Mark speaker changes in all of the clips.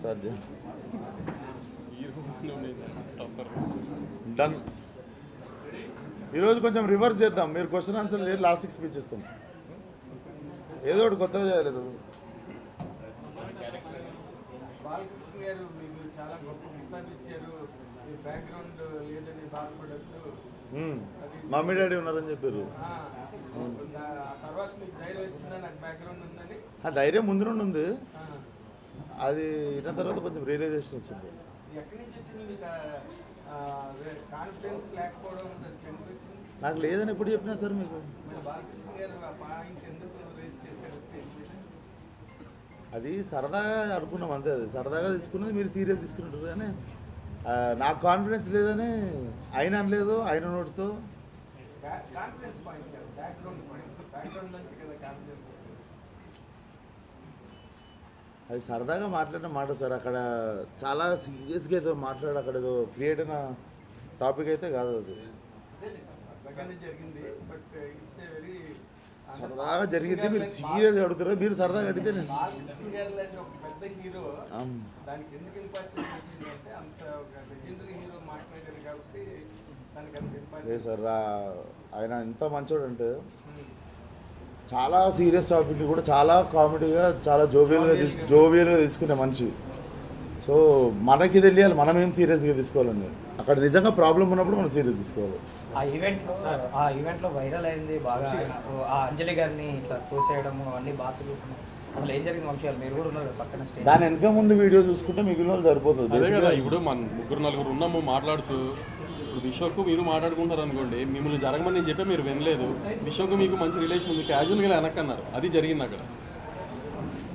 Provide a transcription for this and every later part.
Speaker 1: Start done. ఈరోజు కొంచెం reverse చేద్దాం. మీరు క్వశ్చన్ ఆన్సర్ లేదు, లాస్ట్కి స్పీచ్ ఇస్తాం. ఏదో ఒకటి కొత్తగా చేయలేదు.
Speaker 2: బాలకృష్ణ గారు మీకు చాలా గొప్ప గిఫ్ట్ ఇచ్చారు. మీ బ్యాక్గ్రౌండ్ లేదని బాధపడద్దు,
Speaker 1: మమ్మీ డాడీ ఉన్నారని చెప్పారు.
Speaker 2: తర్వాత మీకు ధైర్యం వచ్చిందా? నాకు బ్యాక్గ్రౌండ్ ఉందని.
Speaker 1: ఆ ధైర్యం ముందు నుండి ఉంది. అది విన్న తర్వాత కొంచెం రియలైజేషన్ వచ్చింది.
Speaker 2: ఎక్కడి నుంచి వచ్చింది మీకు కాన్ఫిడెన్స్ లేకపోవడం? ఎందుకు వచ్చింది?
Speaker 1: నాకు లేదని ఎప్పుడు చెప్పినా సార్ మీకు.
Speaker 2: బాలకృష్ణ గారు ఆ పాయింట్ ఎందుకు రేస్ చేశారు స్టేజ్ మీద?
Speaker 1: అది సరదాగా అనుకున్నాం అంతే. అది సరదాగా తీసుకున్నది, మీరు సీరియస్ తీసుకున్నట్టు. కానీ నాకు కాన్ఫిడెన్స్ లేదని ఆయన అనలేదు. ఆయన నోటితో
Speaker 2: కాన్ఫిడెన్స్ పాయింట్ కాదు, బ్యాక్గ్రౌండ్ పాయింట్. బ్యాక్గ్రౌండ్ నుంచి కదా కాన్ఫిడెన్స్ వచ్చింది.
Speaker 1: అది సరదాగా మాట్లాడిన మాట సార్. అక్కడ చాలా సీరియస్గా ఏదో మాట్లాడి అక్కడ ఏదో క్రియేట్ అయిన టాపిక్ అయితే కాదు. అది
Speaker 2: జరిగింది, బట్ ఇట్స్ ఏ వెరీ
Speaker 1: సరదాగా జరిగింది. మీరు సీరియస్గా అడుగుతారా? మీరు సరదాగా అడిగితే నేను
Speaker 2: ఒక పెద్ద హీరో దానికి ఎందుకు ఇంపార్టెన్స్ వచ్చిందంటే అంత ఒక లెజెండరీ హీరో మాట్లాడారు కాబట్టి దానికి అంత ఇంపార్టెన్స్.
Speaker 1: లేదు సార్, ఆయన ఎంత మంచోడు అంటే చాలా సీరియస్ టాపిక్ని కూడా చాలా కామెడీగా, చాలా జోవియల్గా తీసుకునే మనిషి. సో మనకి తెలియాలి మనం ఏం సీరియస్గా తీసుకోవాలండి. అక్కడ నిజంగా ప్రాబ్లం ఉన్నప్పుడు మనం సీరియస్ తీసుకోవాలి.
Speaker 3: ఆ ఈవెంట్లో వైరల్ అయింది బాగా. ఆ అంజలి గారిని ఇట్లా చూసేయడము అవన్నీ బాగా అసలు ఏం జరిగింది వంశీ? మీరు కూడా ఉన్నారు పక్కన స్టేజ్.
Speaker 1: దాని వెనక ముందు వీడియో చూసుకుంటే మిగిలిన వాళ్ళు సరిపోతుంది.
Speaker 4: ఇప్పుడు మన ముగ్గురు నలుగురు ఉన్నాము మాట్లాడుతూ. ఇప్పుడు విశ్వకు మీరు మాట్లాడుకుంటారు అనుకోండి, మిమ్మల్ని జరగమని నేను చెప్పే మీరు వినలేదు. విశ్వకు మీకు మంచి రిలేషన్ ఉంది, క్యాజువల్గా వెనక్కన్నారు. అది జరిగింది అక్కడ.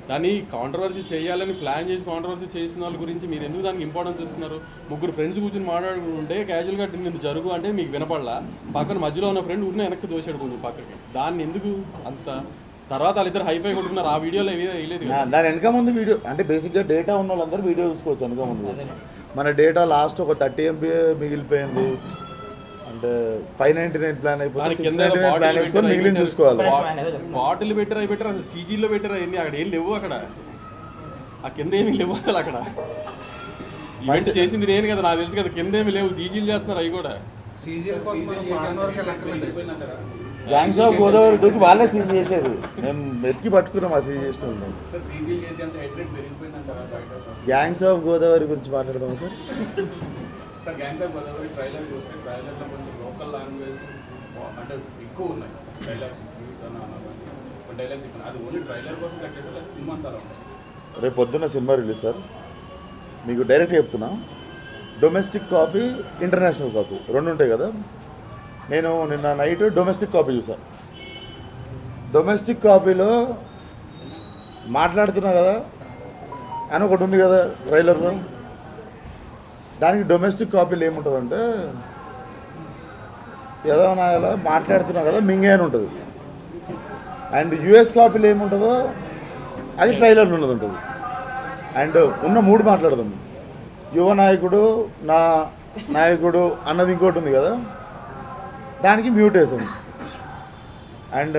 Speaker 4: దాన్ని కాంట్రవర్సీ చేయాలని ప్లాన్ చేసి కాంట్రవర్సీ చేసిన వాళ్ళ గురించి మీరు ఎందుకు దానికి ఇంపార్టెన్స్ ఇస్తున్నారు? ముగ్గురు ఫ్రెండ్స్ కూర్చొని మాట్లాడుకుంటే క్యాజువల్గా నేను జరుగు అంటే మీకు వినపడలా. పక్కన మధ్యలో ఉన్న ఫ్రెండ్ ఉన్న వెనక్కి దోశాడు కొంచెం పక్కకి. దాన్ని ఎందుకు అంత తర్వాత వాళ్ళిద్దరు హైఫై కొట్టుకున్నారు. ఆ వీడియోలో వేయలేదు.
Speaker 1: దాని వెనక ముందు వీడియో అంటే బేసిక్గా డేటా ఉన్న వాళ్ళందరూ వీడియో చూసుకోవచ్చు. వెనక ముందు మన డేటా లాస్ట్ ఒక 30 MB మిగిలిపోయింది అంటే 599 ప్లాన్ అయిపోయింది. 699 ప్లాన్ వేసుకొని మిగిలిన చూసుకోవాలి.
Speaker 4: బాటిల్ పెట్టారు, అవి పెట్టారు, అసలు సీజీలో పెట్టారు. అవన్నీ అక్కడ ఏం లేవు. అక్కడ ఆ కింద ఏమి లేవు అసలు. అక్కడ ఈవెంట్ చేసింది నేను కదా, నాకు తెలుసు కదా. కింద ఏమి లేవు, సీజీలు చేస్తున్నారు. అవి కూడా
Speaker 1: గ్యాంగ్స్ ఆఫ్ గోదావరి 2కి వాళ్ళే సీజ్ చేసేది. మేము వెతికి పట్టుకున్నాం ఆ సీజ్ చేసిన. గ్యాంగ్స్ ఆఫ్ గోదావరి గురించి మాట్లాడదామా sir?
Speaker 5: Gangs of Godavari trailer చూస్తే ట్రైలర్లో కొంచెం లోకల్ లాంగ్వేజ్ అంటే ఎక్కువ ఉన్నాయి. డైలాగ్స్ అది ఓన్లీ ట్రైలర్ కోసం కట్టేసి సినిమా అంటారు.
Speaker 1: రేపు పొద్దున్న సినిమా రిలీజ్ సార్. మీకు డైరెక్ట్ చెప్తున్నా, డొమెస్టిక్ కాపీ, ఇంటర్నేషనల్ కాపీ రెండు ఉంటాయి కదా. నేను నిన్న నైట్ డొమెస్టిక్ కాపీ చూసాను. డొమెస్టిక్ కాపీలో మాట్లాడుతున్నా కదా అని ఒకటి ఉంది కదా ట్రైలర్లో. దానికి డొమెస్టిక్ కాపీలో ఏముంటుందంటే ఏదో నాయలా మాట్లాడుతున్నా కదా మింగే అని ఉంటుంది. అండ్ యుఎస్ కాపీలో ఏముంటుందో అది ట్రైలర్లో ఉన్నది ఉంటుంది. అండ్ ఉన్న మూడు మాట్లాడదాం. యువ నాయకుడు, నా నాయకుడు అన్నది ఇంకోటి ఉంది కదా, దానికి మ్యూట్ వేసాను. అండ్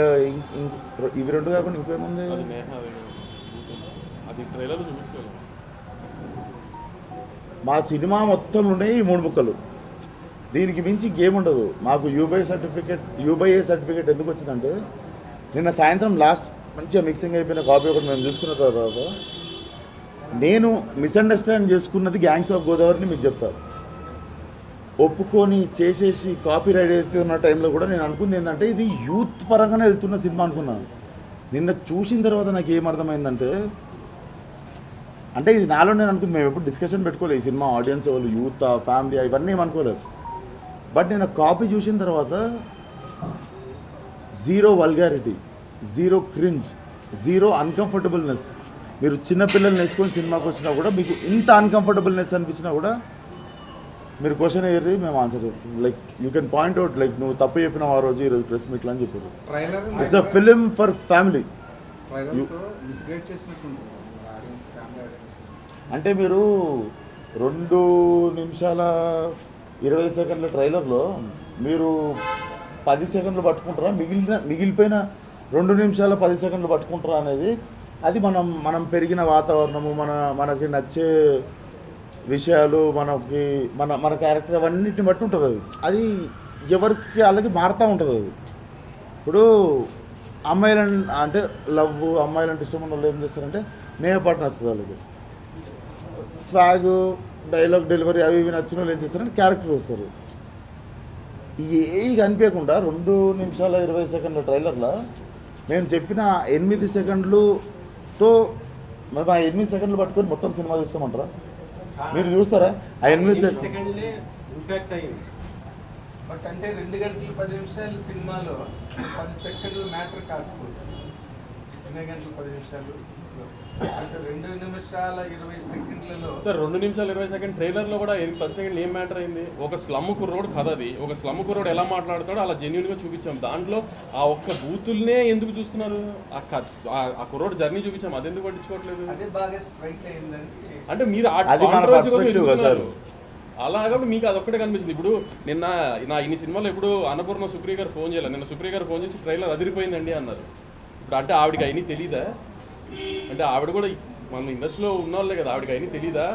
Speaker 1: ఇవి రెండు కాకుండా ఇంకేముంది? మా సినిమా మొత్తం ఉన్నాయి ఈ 3 ముక్కలు. దీనికి మించి గేమ్ ఉండదు. మాకు యూబై సర్టిఫికేట్ ఎందుకు వచ్చిందంటే నిన్న సాయంత్రం లాస్ట్ మంచిగా మిక్సింగ్ అయిపోయిన కాపీ ఒకటి మేము చూసుకున్న తర్వాత నేను మిస్అండర్స్టాండ్ చేసుకున్నది గ్యాంగ్స్ ఆఫ్ గోదావరిని మీకు చెప్తాను. ఒప్పుకొని చేసేసి కాపీ రైట్ అవుతున్న టైంలో కూడా నేను అనుకుంది ఏంటంటే ఇది యూత్ పరంగానే వెళ్తున్న సినిమా అనుకున్నాను. నిన్న చూసిన తర్వాత నాకు ఏమర్థమైందంటే అంటే ఇది నాలో నేను అనుకుంది. మేము ఎప్పుడు డిస్కషన్ పెట్టుకోలేదు ఈ సినిమా ఆడియన్స్ వాళ్ళు యూత్ ఫ్యామిలీ ఇవన్నీ ఏమనుకోలేదు. బట్ నేను కాపీ చూసిన తర్వాత zero vulgarity, zero cringe, zero uncomfortableness. మీరు చిన్నపిల్లల్ని వేసుకొని సినిమాకి వచ్చినా కూడా మీకు ఇంత అన్కంఫర్టబుల్నెస్ అనిపించినా కూడా మీరు క్వశ్చన్ అయ్యారు, మేము ఆన్సర్ చెప్తాం. Like you can point out like నువ్వు తప్పు చెప్పినావు ఆ రోజు ఈరోజు ప్రెస్ మీట్లో అని చెప్పారు. It's a film for family. అంటే మీరు 2 నిమిషాల 20 సెకండ్ల ట్రైలర్లో మీరు 10 సెకండ్లు పట్టుకుంటారా, మిగిలిపోయిన 2 నిమిషాల 10 సెకండ్లు పట్టుకుంటారా అనేది అది మనం పెరిగిన వాతావరణము, మనకి నచ్చే విషయాలు, మన క్యారెక్టర్ అవన్నిటిని బట్టి ఉంటుంది అది. అది ఎవరికి వాళ్ళకి మారుతూ ఉంటుంది అది. ఇప్పుడు అమ్మాయిలని అంటే అమ్మాయిలంటే ఇష్టం ఉన్న వాళ్ళు ఏం చేస్తారంటే మేకపాటు నచ్చుతుంది వాళ్ళకి, స్వాగ్, డైలాగ్ డెలివరీ అవి ఇవి నచ్చిన వాళ్ళు ఏం చేస్తారంటే క్యారెక్టర్ వస్తారు. ఏవి కనిపించకుండా 2 నిమిషాల 20 సెకండ్ల ట్రైలర్లో మేము చెప్పిన 8 సెకండ్లతో మరి ఆ 8 సెకండ్లు పట్టుకొని మొత్తం సినిమా తీస్తామంటారా? మీరు చూస్తారా ఆ 8
Speaker 2: సెకండ్లే ఇంపాక్ట్ అయ్యింది. బట్ అంటే 2 గంటల 10 నిమిషాలు సినిమాలో 10 సెకండ్లు మ్యాటర్ కాకపోవచ్చు. 2 గంటల 10 నిమిషాలు అంటే 2 నిమిషాల 20 సెకండ్లలో
Speaker 4: సార్ 2 నిమిషాలు 20 సెకండ్ ట్రైలర్లో కూడా 10 సెకండ్లు ఏం మ్యాటర్ అయింది? ఒక స్లమ్ కుర్రోడ్ కథ అది. ఒక స్లమ్ కుర్రోడ్ ఎలా మాట్లాడతాడో అలా జెన్యున్గా చూపించాం. దాంట్లో ఆ ఒక్క బూతుల్నే ఎందుకు చూస్తున్నారు? ఆ కుర్రోడ్ జర్నీ చూపించాం, అదెందుకు పట్టించుకోవట్లేదు?
Speaker 2: అదే బాగా స్ట్రైక్ అయిందని.
Speaker 4: అంటే మీరు ఆ
Speaker 1: అది మన
Speaker 4: కాంట్రవర్సీ కోసం
Speaker 1: perspective కదా సార్.
Speaker 4: అలా కాబట్టి మీకు అదొక్కటే కనిపించింది. ఇప్పుడు నా ఇన్ని సినిమాలో ఇప్పుడు అన్నపూర్ణ సుప్రియ గారు ఫోన్ చేయాలి. నిన్న సుప్రియ గారు ఫోన్ చేసి ట్రైలర్ అదిరిపోయిందండి అన్నారు. ఇప్పుడు అంటే ఆవిడకి అయినా తెలీదా? అంటే ఆవిడ కూడా మన ఇండస్ట్రీలో ఉన్నవాళ్ళే కదా, ఆవిడకి అయినా తెలీదా?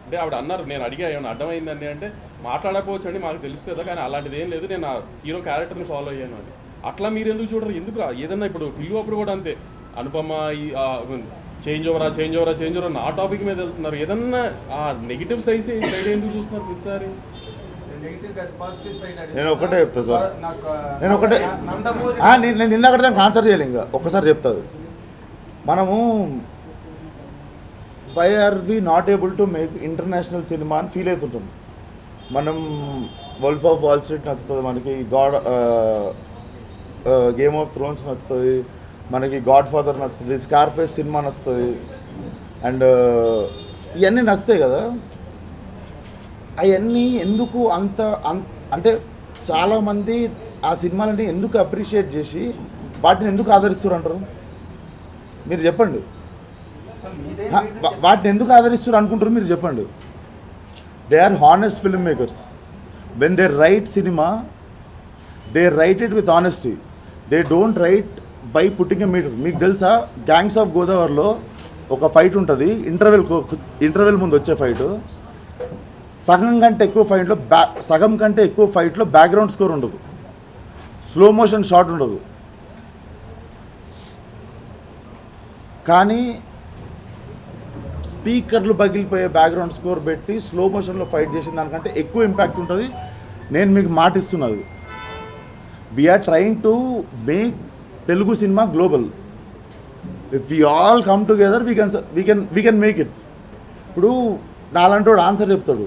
Speaker 4: అంటే ఆవిడ అన్నారు, నేను అడిగా ఏమైనా అర్థమైందండి అంటే మాట్లాడకపోవచ్చు అండి, మాకు తెలుసు కదా, కానీ అలాంటిది ఏం లేదు, నేను ఆ హీరో క్యారెక్టర్ని ఫాలో అయ్యాను అని. అట్లా మీరు ఎందుకు చూడరు? ఎందుకు ఏదన్నా ఇప్పుడు పిల్లు అప్పుడు కూడా అంతే, అనుపమ చేంజ్ ఓవరా నా టాపిక్ మీద వెళ్తున్నారు. ఏదన్నా ఆ నెగిటివ్ సైడ్ ఎందుకు చూస్తున్నారు ప్రతిసారి?
Speaker 1: నేను ఒకటే చెప్తాను సార్, నేను నిన్న అక్కడ దానికి ఆన్సర్ చేయాలి. ఇంకా ఒక్కసారి చెప్తాను. మనము why are we not able to make international cinema అని ఫీల్ అవుతుంటాం. మనం వల్ఫ్ ఆఫ్ వాల్ స్ట్రీట్ నచ్చుతుంది, మనకి గేమ్ ఆఫ్ థ్రోన్స్ నచ్చుతుంది, మనకి గాడ్ ఫాదర్ నచ్చుతుంది, స్కార్ఫేస్ సినిమా నచ్చుతుంది, అండ్ ఇవన్నీ నచ్చుతాయి కదా. అవన్నీ ఎందుకు అంటే చాలామంది ఆ సినిమాలని ఎందుకు అప్రిషియేట్ చేసి వాటిని ఎందుకు ఆదరిస్తారు అంటారు? మీరు చెప్పండి. వాటిని ఎందుకు ఆదరిస్తారు అనుకుంటారు? మీరు చెప్పండి. They are honest film makers. When they write cinema, they write it with honesty. They don't write by putting a meter. మీకు తెలుసా, గ్యాంగ్స్ ఆఫ్ గోదావరిలో ఒక ఫైట్ ఉంటుంది, ఇంటర్వెల్ ముందు వచ్చే ఫైటు. సగం కంటే ఎక్కువ ఫైట్లో బ్యాక్గ్రౌండ్ స్కోర్ ఉండదు, స్లో మోషన్ షాట్ ఉండదు. కానీ స్పీకర్లు పగిలిపోయే బ్యాక్గ్రౌండ్ స్కోర్ పెట్టి స్లో మోషన్లో ఫైట్ చేసిన దానికంటే ఎక్కువ ఇంపాక్ట్ ఉంటుంది. నేను మీకు మాట ఇస్తున్నది. We are trying to make Telugu cinema global. If we all come together we can make it. ఇప్పుడు నాలంటోడు ఆన్సర్ చెప్తాడు,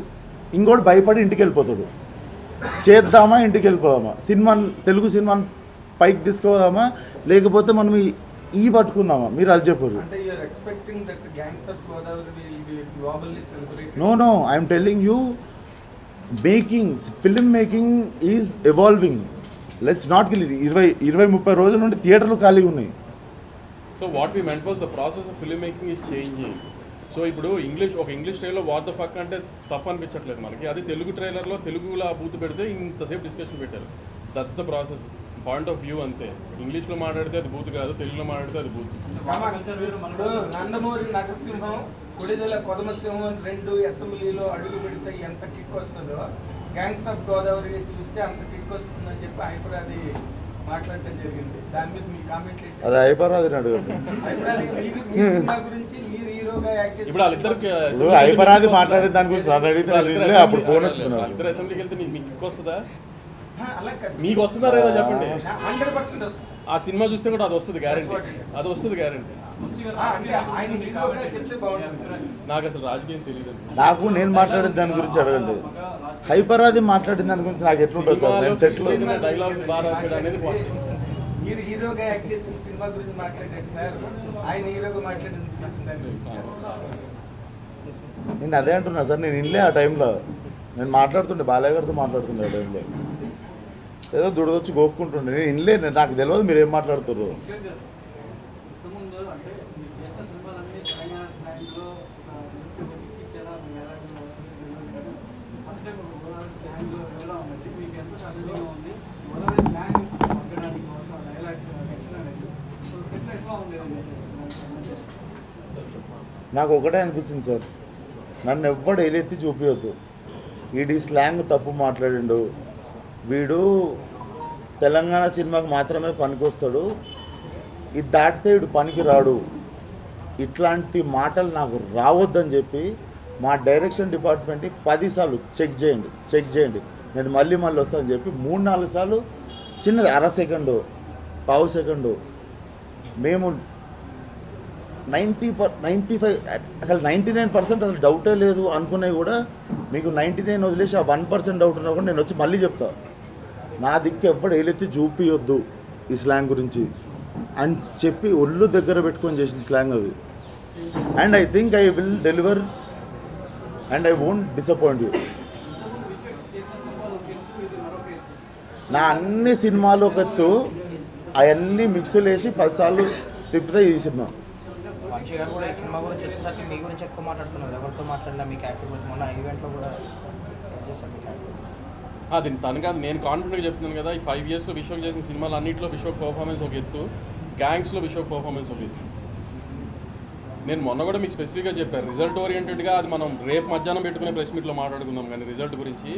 Speaker 1: ఇంకోటి భయపడి ఇంటికి వెళ్ళిపోతాడు. చేద్దామా ఇంటికి వెళ్ళిపోదామా? తెలుగు సినిమాని పైకి తీసుకుపోదామా, లేకపోతే మనం ఈ పట్టుకుందామా? మీరు అది చెప్పారు. No I'm telling you, film making is evolving. Let's not kill. 20-30 రోజుల నుండి థియేటర్లు ఖాళీగా ఉన్నాయి.
Speaker 4: So what we meant was the process of film making is changing. సో ఇప్పుడు ఇంగ్లీష్ ట్రైలర్లో వాట్ ద ఫక్ అంటే తప్పు అనిపించట్లేదు మనకి. అది తెలుగు ట్రైలర్లో తెలుగులో బూత్ పెడితే ఇంతసేపు డిస్కషన్ పెట్టారు. That's the process, point of view అంతే. ఇంగ్లీష్లో మాట్లాడితే అది బూత్ కాదు, తెలుగులో మాట్లాడితే అది బూత్.
Speaker 2: నందమూరి నరసింహం, కొడిదెల కొదమసింహం 2 అసెంబ్లీలో అడుగు పెడితే ఎంత కిక్ వస్తుందో, గ్యాంగ్స్ ఆఫ్ గోదావరి చూస్తే అంత కిక్ వస్తుందని చెప్పి హైపరాది మాట్లాడటం జరిగింది. దాని మీద మీ కామెంట్ ఏంటి?
Speaker 1: అది హైపరాది అడగండి.
Speaker 2: గురించి మీరు హీరోగా యాక్ట్ చేసి
Speaker 4: ఇప్పుడు వాళ్ళిద్దరికి
Speaker 1: హైపరాది మాట్లాడే దాని గురించి అడిగితే అప్పుడు ఫోన్ వచ్చింది.
Speaker 4: వాళ్ళిద్దరు అసెంబ్లీకి వెళ్తే మీకు కిక్ వస్తుందా?
Speaker 2: అలా
Speaker 4: మీకు వస్తుందా లేదా చెప్పండి.
Speaker 2: 100% వస్తుంది.
Speaker 4: ఆ సినిమా చూస్తే కూడా అది వస్తుంది గ్యారెంటీ. అది వస్తుంది గ్యారెంటీ.
Speaker 2: ఆయన హీరోగా చెప్తే బాగుంటుంది.
Speaker 4: నాకు అసలు రాజకీయం తెలియదు.
Speaker 1: నేను మాట్లాడిన దాని గురించి అడగండి. హైపరాది మాట్లాడిన దాని గురించి నాకు ఎట్లుంటుంది సార్? నేను చెట్లు
Speaker 4: డైలాగ్ బాగా అనేది
Speaker 2: మీరు హీరోగా యాక్ట్ చేసిన సినిమా గురించి మాట్లాడారు సార్, ఆయన హీరోగా మాట్లాడింది
Speaker 1: నేను అదే అంటున్నా సార్. నేను ఇల్లే ఆ టైంలో నేను మాట్లాడుతుండే, బాలయ్య గారితో మాట్లాడుతుండే ఆ టైంలో. ఏదో దుడదొచ్చి గోక్కుంటుండే. నేను ఇల్లే, నాకు తెలియదు మీరు ఏం మాట్లాడుతున్నారు. నాకు ఒకటే అనిపించింది సార్, నన్ను ఎవ్వడు ఏలెత్తి చూపించొద్దు. వీడి స్లాంగ్ తప్పు మాట్లాడిండు, వీడు తెలంగాణ సినిమాకి మాత్రమే పనికొస్తాడు, ఇది దాటితే వీడు పనికి రాడు, ఇట్లాంటి మాటలు నాకు రావద్దని చెప్పి మా డైరెక్షన్ డిపార్ట్మెంట్ని 10 సార్లు చెక్ చేయండి నేను మళ్ళీ వస్తానని చెప్పి 3-4 సార్లు చిన్నది అర సెకండు పావు సెకండు మేము 95 అసలు 99% అసలు డౌటే లేదు అనుకునే కూడా మీకు 99 వదిలేసి ఆ 1% డౌట్ ఉన్నా కూడా నేను వచ్చి మళ్ళీ చెప్తా, నా దిక్కు ఎప్పుడు ఏలెత్తి చూపియొద్దు ఈ స్లాంగ్ గురించి అని చెప్పి ఒళ్ళు దగ్గర పెట్టుకొని చేసిన స్లాంగ్ అది. And I think I will deliver and I won't disappoint you. నా అన్ని సినిమాలు ఒక ఎత్తు, అవన్నీ మిక్స్లు వేసి 10 సార్లు తిప్పితే ఈ సినిమా.
Speaker 3: వంశీ గారు కూడా ఈ సినిమా గురించి వచ్చేసరికి మీ గురించి ఎక్కువ మాట్లాడుతున్నారు, ఎవరితో మాట్లాడినా మీ క్యారెక్టర్ గురించి. మొన్న ఈవెంట్లో కూడా చేశారు మీ క్యారెక్టర్.
Speaker 4: అది తను కాదు, నేను కాన్ఫిడెంట్గా చెప్తున్నాను కదా. ఈ 5 ఇయర్స్లో విశ్వక్ చేసిన సినిమాలు అన్నింటిలో విశ్వక్ పర్ఫార్మెన్స్ ఒక ఎత్తు, గ్యాంగ్స్లో విశ్వక్ పర్ఫార్మెన్స్ ఒక ఎత్తు. నేను మొన్న కూడా మీకు స్పెసిఫిక్గా చెప్పాను, రిజల్ట్ ఓరియంటెడ్గా అది మనం రేపు మధ్యాహ్నం పెట్టుకునే ప్రెస్ మీట్లో మాట్లాడుకుందాం. కానీ రిజల్ట్ గురించి,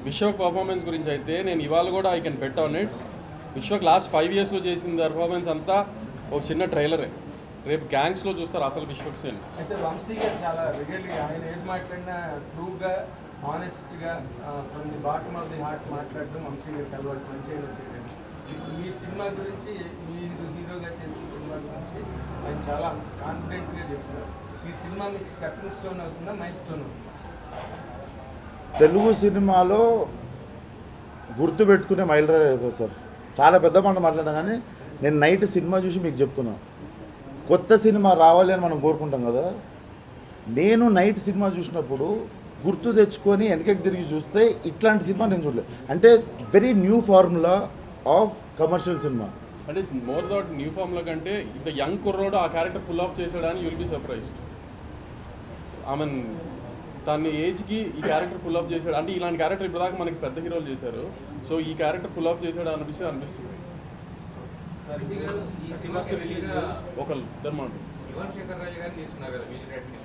Speaker 4: విశ్వక్ పర్ఫార్మెన్స్ గురించి అయితే నేను ఇవాళ కూడా I can bet on it. Vishwak last 5 ఇయర్స్లో చేసిన పర్ఫార్మెన్స్ అంతా ఒక చిన్న ట్రైలరే. రేపు గ్యాంగ్స్లో చూస్తారు అసలు విశ్వక్ సేన్.
Speaker 2: అయితే వంశీ గారు చాలా రియల్లీ ఆయన ఏది మాట్లాడినా ట్రూగా, ఆనెస్ట్గా, from the bottom of the heart మాట్లాడడం వంశీ గారికి అలవాటు, మంచిగా వచ్చేది. ఇప్పుడు మీ సినిమా గురించి, మీరు హీరోగా చేసిన సినిమా గురించి ఆయన చాలా కాన్ఫిడెంట్గా చెప్తున్నారు. ఈ సినిమా మీకు స్టెప్పింగ్ స్టోన్ అవుతుందా, మైల్ స్టోన్ అవుతుందా?
Speaker 1: తెలుగు సినిమాలో గుర్తుపెట్టుకునే మైలురాయి అవుతుంది సార్. చాలా పెద్ద మాట మాట్లాడినా కానీ నేను నైట్ సినిమా చూసి మీకు చెప్తున్నా, కొత్త సినిమా రావాలి అని మనం కోరుకుంటాం కదా. నేను నైట్ సినిమా చూసినప్పుడు గుర్తు తెచ్చుకొని వెనకకి తిరిగి చూస్తే ఇట్లాంటి సినిమా నేను చూడలేదు. అంటే very new formula of commercial సినిమా.
Speaker 4: అంటే ఇట్స్ మోర్ దాట్ న్యూ ఫామ్లో కంటే ఇంత యంగ్ కుర్రోడు ఆ క్యారెక్టర్ పుల్ ఆఫ్ చేసాడని you'll be surprised. I mean తన ఏజ్కి ఈ క్యారెక్టర్ పుల్ ఆఫ్ చేశాడు అంటే, ఇలాంటి క్యారెక్టర్ ఇప్పుడు దాకా మనకి పెద్ద హీరోలు చేశారు. సో ఈ క్యారెక్టర్ పుల్ ఆఫ్ చేశాడు అనిపిస్తుంది. ఒకళ్ళు
Speaker 6: యువన్ శంకర్ రాజు గారిని తీసుకున్నారు కదా మ్యూజిక్ డైరెక్టర్.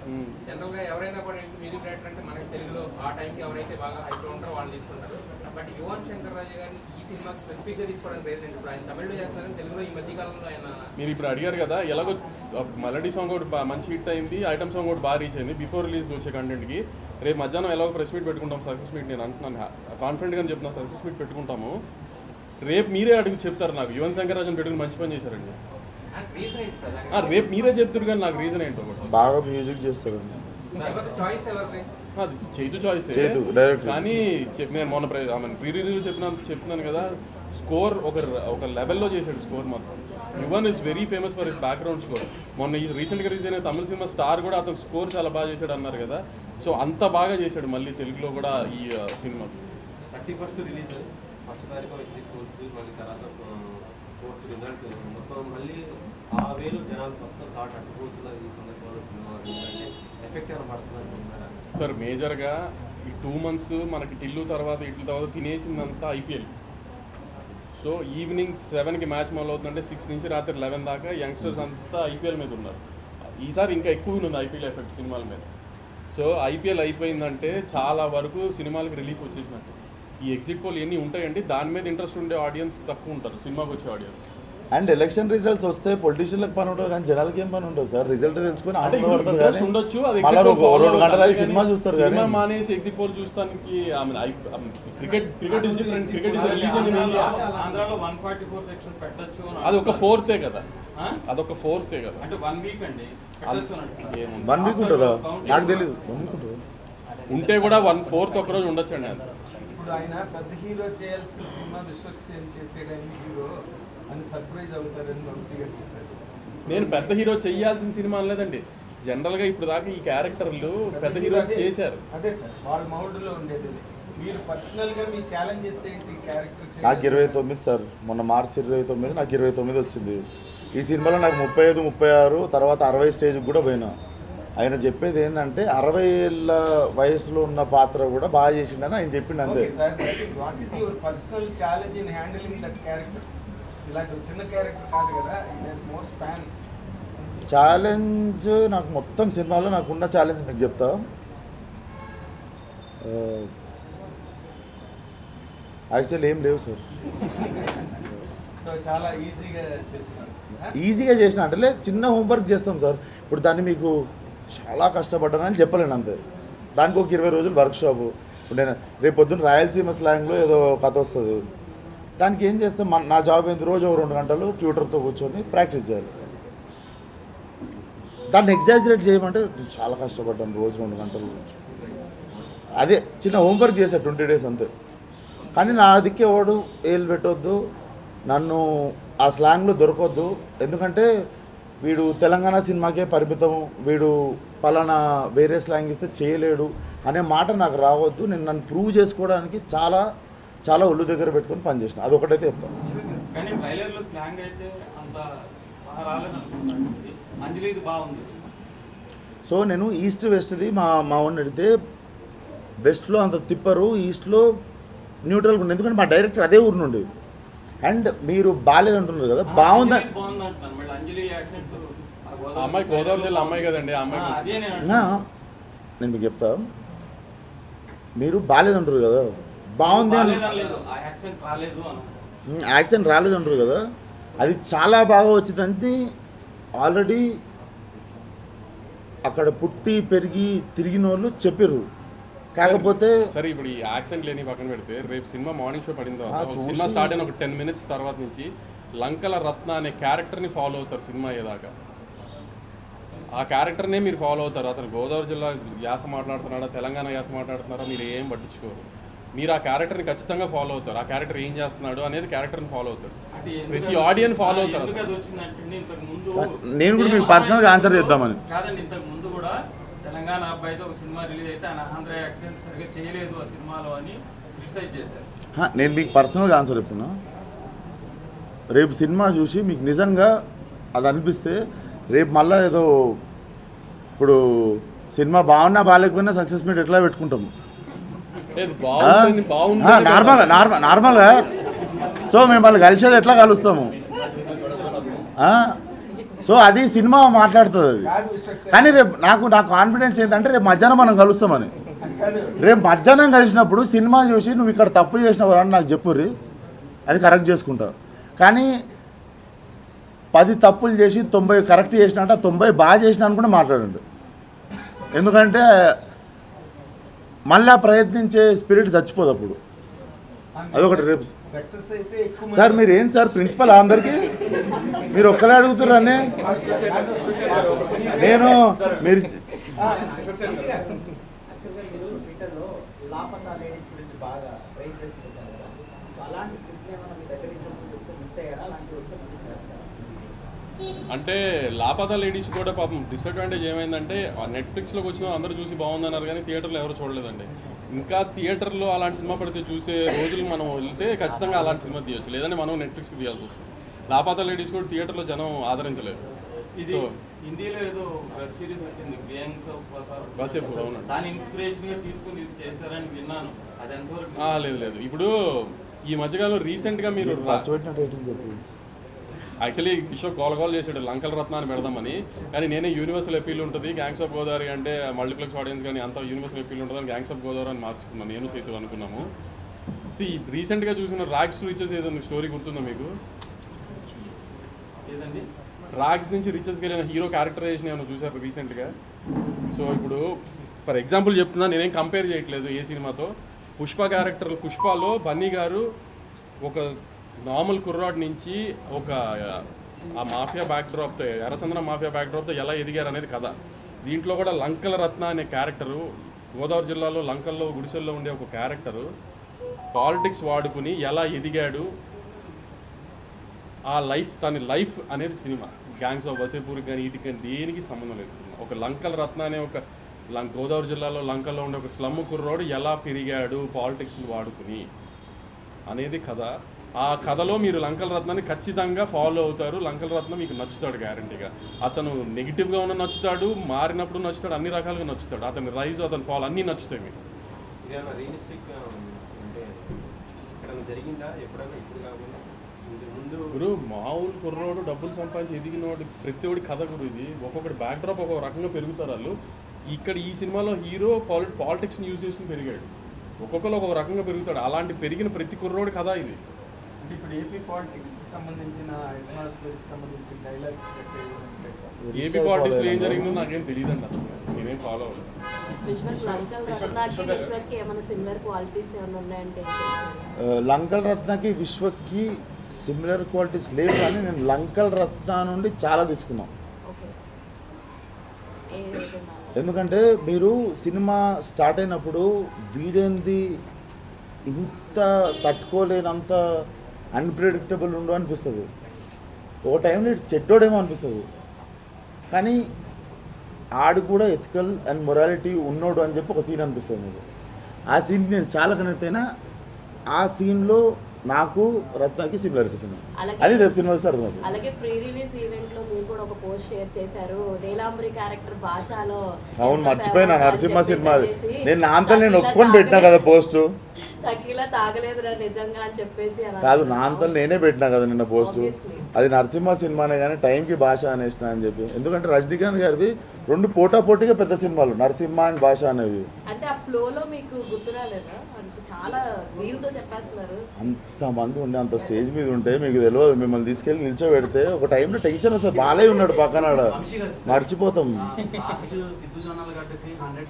Speaker 6: జనరల్గా ఎవరైనా కూడా మ్యూజిక్ డైరెక్టర్ అంటే మనకి తెలుగులో ఆ టైంకి ఎవరైతే బాగా హైట్లో ఉంటారో వాళ్ళు తీసుకుంటారు. బట్ యువన్ శంకర్ రాజు గారిని ఈ సినిమాకి స్పెసిఫిక్గా తీసుకోవడానికి రీజన్ ఇప్పుడు ఆయన తమిళ్లో చేస్తున్నారు, తెలుగులో ఈ మధ్య కాలంలో ఆయన. మీరు ఇప్పుడు అడిగారు కదా, ఎలాగో మెలడీ సాంగ్ ఒకటి మంచి హిట్ అయింది, ఐటమ్ సాంగ్ ఒకటి బాగా రీచ్ అయింది బిఫోర్ రిలీజ్ వచ్చే కంటెంట్కి. రేపు మధ్యాహ్నం ఎలాగో ప్రెస్ మీట్ పెట్టుకుంటాం, సక్సెస్ మీట్. నేను అంటున్నాను కాన్ఫిడెంట్గా చెప్తున్నా, సక్సెస్ మీట్ పెట్టుకుంటాము. రేపు మీరే అడుగు చెప్తారు నాకు, యువన్ శంకర్ రాజన్ పెట్టుకుని మంచి పని చేశారండి. రేపు మీరే చెప్తారు కానీ నాకు రీజన్ ఏంటో
Speaker 1: బాగా మ్యూజిక్ చేస్తాడు.
Speaker 4: అది చైతు చాయిస్ కానీ నేను మొన్న ప్రీ రివ్యూ చెప్తున్నాను కదా, స్కోర్ ఒక లెవెల్లో చేశాడు స్కోర్ మొత్తం. Yuvan is very famous for his background score. మొన్న ఈ రీసెంట్గా రిలీజ్ అయిన తమిళ సినిమా స్టార్ కూడా అతను స్కోర్ చాలా బాగా చేశాడు అన్నారు కదా. సో అంత బాగా చేశాడు మళ్ళీ తెలుగులో కూడా ఈ సినిమా.
Speaker 5: 31st రిలీజ్, 1st తారీఖు ఎగ్జిట్ కోర్స్, మళ్ళీ తర్వాత 4th రిజల్ట్, మొత్తం మళ్ళీ ఆ వేలు జనాలు మొత్తం థాట్ అట్టుకుపోతున్నారు ఈ సందర్భంలో సినిమా ఎఫెక్ట్ ఏమైనా పడుతున్నారు
Speaker 4: సార్? మేజర్గా ఈ 2 months మనకి టిల్లు తర్వాత ఇట్ల తర్వాత తినేసిందంతా ఐపీఎల్. సో ఈవినింగ్ 7కి మ్యాచ్ మొదలవుతుందంటే 6 నుంచి రాత్రి 11 దాకా యంగ్స్టర్స్ అంతా ఐపీఎల్ మీద ఉన్నారు. ఈసారి ఇంకా ఎక్కువ ఉంది ఐపీఎల్ ఎఫెక్ట్ సినిమాల మీద. సో ఐపీఎల్ అయిపోయిందంటే చాలా వరకు సినిమాలకు రిలీఫ్ వచ్చేసినట్టు. ఈ ఎగ్జిట్ పోల్ ఎన్ని ఉంటాయండి, దాని మీద ఇంట్రెస్ట్ ఉండే ఆడియన్స్ తక్కువ ఉంటారు, సినిమాకి వచ్చే ఆడియన్స్.
Speaker 1: అండ్ ఎలక్షన్ రిజల్ట్స్ వస్తే పొలిటీషియన్లకు పని ఉంటుంది కానీ జనాలకి ఏం పని ఉంటుంది సార్. రిజల్ట్ తెలుసుకొని ఆనందపడతారు కానీ
Speaker 4: ఉండొచ్చు, అది
Speaker 1: 2 గంటల సినిమా చూస్తారు కానీ
Speaker 4: మానేసి ఎగ్జిట్ పోల్ చూస్తానికి. Cricket is different, cricket is religion in India.
Speaker 5: ఆంధ్రాలో 144 సెక్షన్ పెట్టొచ్చు,
Speaker 4: అది ఒక 4th కదా, అదొక 4th కదా.
Speaker 5: అంటే 1 వీక్ అండి
Speaker 1: 1 వీక్ ఉంటుందా? నాకు తెలియదు. 1 వీక్ ఉంటుంది,
Speaker 4: ఉంటే కూడా 1/4 ఒక రోజు ఉండొచ్చు అండి.
Speaker 2: ఇప్పుడు ఆయన పెద్ద హీరో చేయాల్సిన సినిమా విశ్వక్ సేన్ చేసేయడానికి హీరో అని సర్ప్రైజ్ అవుతారని వంశీ గారు చెప్పారు.
Speaker 4: నేను పెద్ద హీరో చేయాల్సిన సినిమా అనలేదండి, జనరల్గా ఇప్పుడు దాకా ఈ క్యారెక్టర్లు పెద్ద హీరో చేశారు.
Speaker 2: అదే సార్, వాళ్ళ మౌడ్లో ఉండేది. మీరు పర్సనల్గా మీ ఛాలెంజెస్ ఏంటి క్యారెక్టర్?
Speaker 1: నాకు 29 సార్, మొన్న మార్చి 29 నాకు 29 వచ్చింది. ఈ సినిమాలో నాకు 35, 36 తర్వాత 60 స్టేజ్కి కూడా పోయినా. ఆయన చెప్పేది ఏంటంటే 60 ఏళ్ళ వయసులో ఉన్న పాత్ర కూడా బాగా చేసిండని ఆయన చెప్పిండు అంతే.
Speaker 2: What is your personal challenge in handling that character? ఇలాంటి చిన్న క్యారెక్టర్ కాదు కదా, it has more span.
Speaker 1: Challenge నాకు మొత్తం సినిమాలో నాకున్న ఛాలెంజ్ మీకు చెప్తా. యాక్చువల్లీ ఏం లేవు సార్.
Speaker 2: సో చాలా ఈజీగా చేసేసారు.
Speaker 1: ఈజీగా చేసిన అంటే చిన్న హోంవర్క్ చేస్తాం సార్. ఇప్పుడు దాన్ని మీకు చాలా కష్టపడ్డానని చెప్పలేను అంతే. దానికి ఒక 20 రోజులు వర్క్షాపు. ఇప్పుడు నేను రేపు పొద్దున్న రాయలసీమ స్లాంగ్లో ఏదో కథ వస్తుంది, దానికి ఏం చేస్తాం, నా జాబ్ ఏంది, రోజు 2 గంటలు ట్యూటర్తో కూర్చొని ప్రాక్టీస్ చేయాలి. దాన్ని ఎగ్జాజరేట్ చేయమంటే చాలా కష్టపడ్డాను, రోజు 2 గంటలు. అదే చిన్న హోంవర్క్ చేశాను 20 days అంతే. కానీ నా దిక్కే వాడు ఏళ్ళు పెట్టొద్దు, నన్ను ఆ స్లాంగ్లో దొరకొద్దు, ఎందుకంటే వీడు తెలంగాణ సినిమాకే పరిమితం, వీడు పలానా వేరే స్లాంగ్ ఇస్తే చేయలేడు అనే మాట నాకు రావద్దు. నేను నన్ను ప్రూవ్ చేసుకోవడానికి చాలా చాలా ఒళ్ళు దగ్గర పెట్టుకొని పనిచేసిన, అదొకటైతే చెప్తాను.
Speaker 7: కానీ ట్రైలర్లో స్లాంగ్ అయితే అంత బాగా రాలేదనుకుంటున్నాను. అంజలి ఇది బాగుంది.
Speaker 1: సో నేను ఈస్ట్ వెస్ట్ది మా వాడిని అడిగితే వెస్ట్లో అంత తిప్పరు, ఈస్ట్లో న్యూట్రల్గా ఉంది, ఎందుకంటే మా డైరెక్టర్ అదే ఊరు నుండి. అండ్ మీరు బాగాలేదంటున్నారు కదా, బాగుందా,
Speaker 7: బాగుంది అంటున్నాను. మళ్ళీ అంజలి యాక్సెంట్
Speaker 4: ఆ అమ్మాయి గోదావరి జిల్లా అమ్మాయి కదండి, ఆ అమ్మాయి
Speaker 7: అదే నేను
Speaker 1: నేను మీకు చెప్తా, మీరు బాగాలేదంటారు కదా, బాగుంది అని
Speaker 7: లేదు, ఆ యాక్సెంట్ రాలేదు అని.
Speaker 1: యాక్సెంట్ రాలేదంటారు కదా, అది చాలా బాగా వచ్చిందంటే ఆల్రెడీ అక్కడ పుట్టి పెరిగి తిరిగిన వాళ్ళు చెప్పారు. కాకపోతే
Speaker 4: సరే ఇప్పుడు ఈ యాక్సెంట్ లేని పక్కన పెడితే రేపు సినిమా మార్నింగ్ షో పడిన తర్వాత
Speaker 1: చూసి-
Speaker 4: సినిమా స్టార్ట్ అయిన ఒక 10 minutes తర్వాత నుంచి లంకల రత్న అనే క్యారెక్టర్ని ఫాలో అవుతారు సినిమా అయ్యేదాకా. ఆ క్యారెక్టర్నే మీరు ఫాలో అవుతారు. అతను గోదావరి జిల్లా యాస మాట్లాడుతున్నాడా, తెలంగాణ యాస మాట్లాడుతున్నారా, మీరు ఏం పట్టించుకోరు. మీరు ఆ క్యారెక్టర్ని ఖచ్చితంగా ఫాలో అవుతారు. ఆ క్యారెక్టర్ ఏం చేస్తున్నాడు అనేది క్యారెక్టర్ని ఫాలో అవుతారు.
Speaker 7: అంటే
Speaker 4: ప్రతి ఆడియన్స్ ఫాలో అవుతారు.
Speaker 7: ఎందుకు అది వచ్చిందంటే ఇంతకు ముందు
Speaker 1: నేను కూడా మీకు పర్సనల్గా ఆన్సర్ చేద్దామని.
Speaker 7: కాదండి, ఇంతకు ముందు కూడా తెలంగాణ అబ్బాయితో ఒక సినిమా రిలీజ్ అయితే ఆయన ఆంధ్ర యాక్సెంట్ సరిగ్గా చేయలేదు ఆ సినిమాలో అని క్రిటిసైజ్ చేశారు.
Speaker 1: నేను మీకు పర్సనల్గా ఆన్సర్ చెప్తున్నా. రేపు సినిమా చూసి మీకు నిజంగా అది అనిపిస్తే రేపు మళ్ళీ ఏదో ఇప్పుడు సినిమా బాగున్నా బాగాలేకపోయినా సక్సెస్ మీట్ ఎట్లా పెట్టుకుంటాము, నార్మల్గా. సో మేము వాళ్ళు కలిసేది ఎట్లా కలుస్తాము, సో అది సినిమా మాట్లాడుతుంది అది.
Speaker 2: కాదు విశ్వక్
Speaker 1: కానీ రేపు నా కాన్ఫిడెన్స్ ఏంటంటే రేపు మధ్యాహ్నం మనం కలుస్తామని. రేపు మధ్యాహ్నం కలిసినప్పుడు సినిమా చూసి నువ్వు ఇక్కడ తప్పు చేసినావు అని నాకు చెప్పుర్రి, అది కరెక్ట్ చేసుకుంటావు. కానీ 10 తప్పులు చేసి 90 కరెక్ట్ చేసినట్ట 90 బాగా చేసినా అని కూడా మాట్లాడండి. ఎందుకంటే మళ్ళా ప్రయత్నించే స్పిరిట్ చచ్చిపోదు అప్పుడు. అదొకటి. రేపు
Speaker 2: సక్సెస్ అయితే ఎక్కువ
Speaker 1: సార్ మీరు ఏంటి సార్ ప్రిన్సిపల్ అందరికీ మీరు ఒక్కలే అడుగుతున్నారని నేను మీరు
Speaker 8: యాక్చువల్గా మీరు ట్విట్టర్లో లాపతా లేడీస్ గురించి బాగా రైట్ చేస్తుంటారు కదా, సో అలాంటి స్క్రిప్ట్ ఏమైనా మీ దగ్గర నుంచి మిస్ అయ్యారా, అలాంటివి వస్తే మళ్ళీ చేస్తారా?
Speaker 4: అంటే లాపతా లేడీస్ కూడా పాపం డిసడ్వాంటేజ్ ఏమైందంటే ఆ నెట్ఫ్లిక్స్లోకి వచ్చిన అందరూ చూసి బాగుందన్నారు కానీ థియేటర్లో ఎవరు చూడలేదండి. ఇంకా థియేటర్లో అలాంటి సినిమా పడితే చూసే రోజులు మనం వెళ్తే ఖచ్చితంగా అలాంటి సినిమా తీయచ్చు, లేదంటే మనం నెట్ఫ్లిక్స్కి తీయాల్సి వస్తుంది. లాపతా లేడీస్ కూడా థియేటర్లో జనం ఆదరించలేదు.
Speaker 7: ఇది
Speaker 4: సో
Speaker 7: హిందీలో ఏదో వెబ్ సిరీస్ వచ్చింది గ్యాంగ్స్ ఆఫ్
Speaker 4: బసేపూర్, అవునండి.
Speaker 7: దాని ఇన్స్పిరేషన్ గా తీసుకుని ఇది చేశారని విన్నాను. అది ఎంతవరకు
Speaker 4: లేదు ఇప్పుడు ఈ మధ్యకాలంలో రీసెంట్గా మీరు
Speaker 1: ఫస్ట్ పెట్టిన రేటింగ్ చెప్పు.
Speaker 4: యాక్చువల్లీ కిషోర్ కాల్ చేసాడు లంకల రత్నాన్ని పెడదామని, కానీ నేనే యూనివర్సల్ అపీల్ ఉంటుంది గ్యాంగ్స్ ఆఫ్ గోదావరి అంటే మల్టీప్లెక్స్ ఆడియన్స్ కానీ అంతా యూనివర్సల్ అపీల్ ఉంటుందని గ్యాంగ్స్ ఆఫ్ గోదావరి అని మార్చుకున్నాను, నేను చేతులు అనుకున్నాము. రీసెంట్గా చూసిన రాగ్స్ టు రిచెస్ ఏదో స్టోరీ గుర్తుందా మీకు?
Speaker 7: లేదండి.
Speaker 4: రాగ్స్ నుంచి రిచెస్కి వెళ్ళిన హీరో క్యారెక్టరైజేషన్ ఏమైనా చూసారు రీసెంట్గా? సో ఇప్పుడు ఫర్ ఎగ్జాంపుల్ చెప్తున్నా, నేనేం కంపేర్ చేయట్లేదు ఏ సినిమాతో. పుష్పలో బన్నీ గారు ఒక నార్మల్ కుర్రాడ్ నుంచి ఒక ఆ మాఫియా బ్యాక్డ్రాప్తో, ఎర్రచందనం మాఫియా బ్యాక్డ్రాప్తో ఎలా ఎదిగారు అనేది కథ. దీంట్లో కూడా లంకల రత్న అనే క్యారెక్టరు గోదావరి జిల్లాలో లంకల్లో గుడిసెల్లో ఉండే ఒక క్యారెక్టరు పాలిటిక్స్ వాడుకుని ఎలా ఎదిగాడు, ఆ లైఫ్, తన లైఫ్ అనేది సినిమా. గ్యాంగ్స్ ఆఫ్ వసేపూర్ కానీ వీటికి కానీ దేనికి సంబంధం లేదు సినిమా. ఒక లంకల రత్న అనే ఒక గోదావరి జిల్లాలో లంకల్లో ఉండే ఒక స్లమ్ కుర్రోడు ఎలా పెరిగాడు పాలిటిక్స్ వాడుకుని అనేది కథ. ఆ కథలో మీరు లంకల రత్నాన్ని ఖచ్చితంగా ఫాలో అవుతారు. లంకల రత్నం మీకు నచ్చుతాడు గ్యారంటీగా. అతను నెగిటివ్గా ఉన్న నచ్చుతాడు, మారినప్పుడు నచ్చుతాడు, అన్ని రకాలుగా నచ్చుతాడు. అతని రైజ్, అతని ఫాల్ అన్నీ నచ్చుతాయి మీకు.
Speaker 5: ఇదేమన్నా రియలిస్టిక్ అంటే ఎక్కడైనా జరిగిందా ఎప్పుడైనా ఇప్పుడు కాకుండా? ముందు
Speaker 4: గురు మామూలు కుర్రోడు డబ్బులు సంపాదించి ఎదిగినోడు ప్రతి ఒడి కథ గురు ఇది. ఒక్కొక్కటి బ్యాక్డ్రాప్ ఒక్కొక్క రకంగా పెరుగుతారు వాళ్ళు. ఇక్కడ ఈ సినిమాలో హీరో పాలిటిక్స్ని యూజ్ చేసుకుని పెరిగాడు. ఒక్కొక్కరు ఒక్కొక్క రకంగా పెరుగుతాడు. అలాంటి పెరిగిన ప్రతి కుర్రోడి కథ ఇది.
Speaker 2: అంటే ఇప్పుడు ఏపీ పాలిటిక్స్కి సంబంధించిన అట్మాస్ఫియర్కి సంబంధించిన డైలాగ్స్
Speaker 4: ఏపీ పాలిటిక్స్లో ఏం జరిగిందో నాకేం తెలియదండి అసలు. నేనేం ఫాలో అవ్వలేదు.
Speaker 1: లంకల్ రత్నకి విశ్వక్కి సిమిలర్ క్వాలిటీస్ లేవు, కానీ నేను లంకల్ రత్న నుండి చాలా తీసుకున్నాను. ఎందుకంటే మీరు సినిమా స్టార్ట్ అయినప్పుడు వీడేంది ఇంత తట్టుకోలేనంత అన్ప్రెడిక్టబుల్ ఉండు అనిపిస్తుంది. ఒక టైంలో చెట్టోడేమో అనిపిస్తుంది, కానీ ఆడు కూడా ఎథికల్ అండ్ మొరాలిటీ ఉన్నోడు అని చెప్పి ఒక సీన్ అనిపిస్తుంది మీకు. ఆ సీన్కి నేను చాలా కనెక్ట్ అయినా. ఆ సీన్లో నాకు రత్నకి సిమిలారిటీస్ ఉన్నాయి. అది రేపు సినిమా వస్తే అర్థమవుతుంది.
Speaker 9: అలాగే ప్రీ రిలీజ్ ఈవెంట్ లో మీరు కూడా ఒక పోస్ట్ షేర్ చేశారు, నీలాంబరి క్యారెక్టర్ భాషలో.
Speaker 1: అవును, మర్చిపోయినా నరసింహ సినిమా. నేను నా అంతా నేను ఒప్పుకొని పెట్టినా కదా పోస్టు.
Speaker 9: తకిలా తాగలేదురా నిజంగా అని చెప్పేసి
Speaker 1: కాదు, నా అంతా నేనే పెట్టినా కదా నిన్న పోస్టు. అది నరసింహ సినిమానే కానీ టైంకి భాష అనేసిన అని చెప్పి. ఎందుకంటే రజనీకాంత్ గారివి 2 పోటాపోటీగా పెద్ద సినిమాలు, నరసింహ అండ్ భాష అనేవి.
Speaker 9: అంటే ఆ ఫ్లో లో మీకు గుర్తు రాలేదా? అంటే చాలా వీల్తో చెప్పేస్తున్నారు.
Speaker 1: అంతమంది ఉండే అంత స్టేజ్ మీద ఉంటే మీకు తెలియదు. మిమ్మల్ని తీసుకెళ్ళి నిల్చోబెడితే ఒక టైంలో టెన్షన్ వస్తుంది. బాలయ్య ఉన్నాడు పక్కన, మర్చిపోతాం.
Speaker 5: సిద్ధు జొన్నల గడ్డకి 100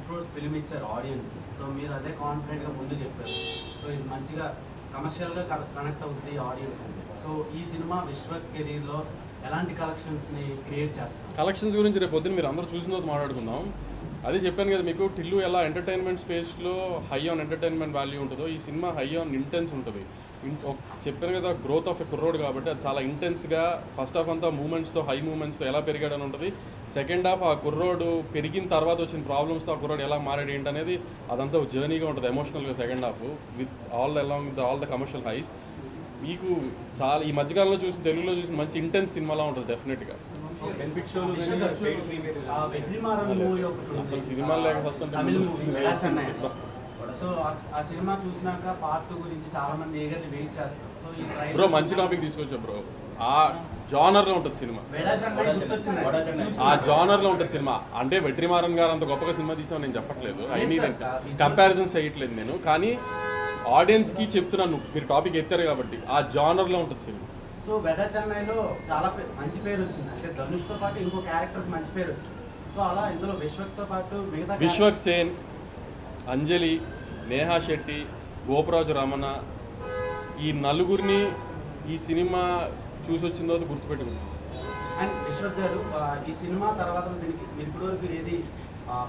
Speaker 5: crores ఫిల్మ్ ఇచ్చారు ఆడియన్స్. సో మీరు అదే కాన్ఫిడెంట్గా ముందు చెప్పారు. సో ఇది మంచిగా కమర్షియల్గా కనెక్ట్ అవుతుంది ఆడియన్స్. సో ఈ సినిమా విశ్వ కెరీర్లో ఎలాంటి కలెక్షన్స్ని క్రియేట్ చేస్తారు?
Speaker 4: కలెక్షన్స్ గురించి రేపు పొద్దున్న మీరు అందరూ చూసిన తర్వాత మాట్లాడుకుందాం. అదే చెప్పాను కదా మీకు, టిల్లు ఎలా ఎంటర్టైన్మెంట్ స్పేస్లో హై ఆన్ ఎంటర్టైన్మెంట్ వాల్యూ ఉంటుందో ఈ సినిమా హై ఆన్ ఇంటెన్స్ ఉంటుంది. చెప్పాను కదా, గ్రోత్ ఆఫ్ ఎ కుర్రోడ్ కాబట్టి అది చాలా ఇంటెన్స్గా ఫస్ట్ హాఫ్ అంతా మూమెంట్స్తో, హై మూమెంట్స్తో ఎలా పెరిగాడని ఉంటుంది. సెకండ్ హాఫ్ ఆ కుర్రోడు పెరిగిన తర్వాత వచ్చిన ప్రాబ్లమ్స్తో ఆ కుర్రోడు ఎలా మారాడు ఏంటనేది అదంతా జర్నీగా ఉంటుంది ఎమోషనల్గా. Second half with all the commercial highs మీకు చాలా ఈ మధ్యకాలంలో చూసిన తెలుగులో చూసిన మంచి ఇంటెన్స్ సినిమాలా ఉంటుంది డెఫినెట్గా.
Speaker 5: బెనిఫిట్ షోలు
Speaker 4: అసలు సినిమాలు లేక ఫస్ట్
Speaker 5: సో ఆ సినిమా చూసినాక పార్ట్ 2 గురించి చాలా మంది ఏగర్లీ వెయిట్ చేస్తారు. సో ఈ
Speaker 4: బ్రో మంచి టాపిక్ తీసుకొచ్చా బ్రో. ఆ జానర్లో ఉంటుంది సినిమా, ఆ జానర్లో ఉంటుంది సినిమా. అంటే వెట్రిమారన్ గారు అంత గొప్పగా సినిమా తీసామని నేను చెప్పట్లేదు, అయినా కంపారిజన్స్ చేయట్లేదు నేను. కానీ ఆడియన్స్కి చెప్తున్నాను, మీరు టాపిక్ ఎత్తారు కాబట్టి ఆ జానర్లో ఉంటుంది సినిమా.
Speaker 5: సో వెడ చెన్నైలో చాలా మంచి పేరు వచ్చింది. అంటే ధనుష్తో పాటు ఇంకో క్యారెక్టర్కి మంచి పేరు వచ్చింది. సో అలా ఇందులో విశ్వక్తో పాటు మిగతా
Speaker 4: విశ్వక్ సేన్, అంజలి, నేహా శెట్టి, గోపరాజు రమణ, ఈ నలుగురిని ఈ సినిమా చూసి వచ్చిన తర్వాత గుర్తుపెట్టుకుంటాం.
Speaker 5: అండ్ విశ్వక్ గారు ఈ సినిమా తర్వాత దీనికి మీరు ఇప్పటివరకు ఏది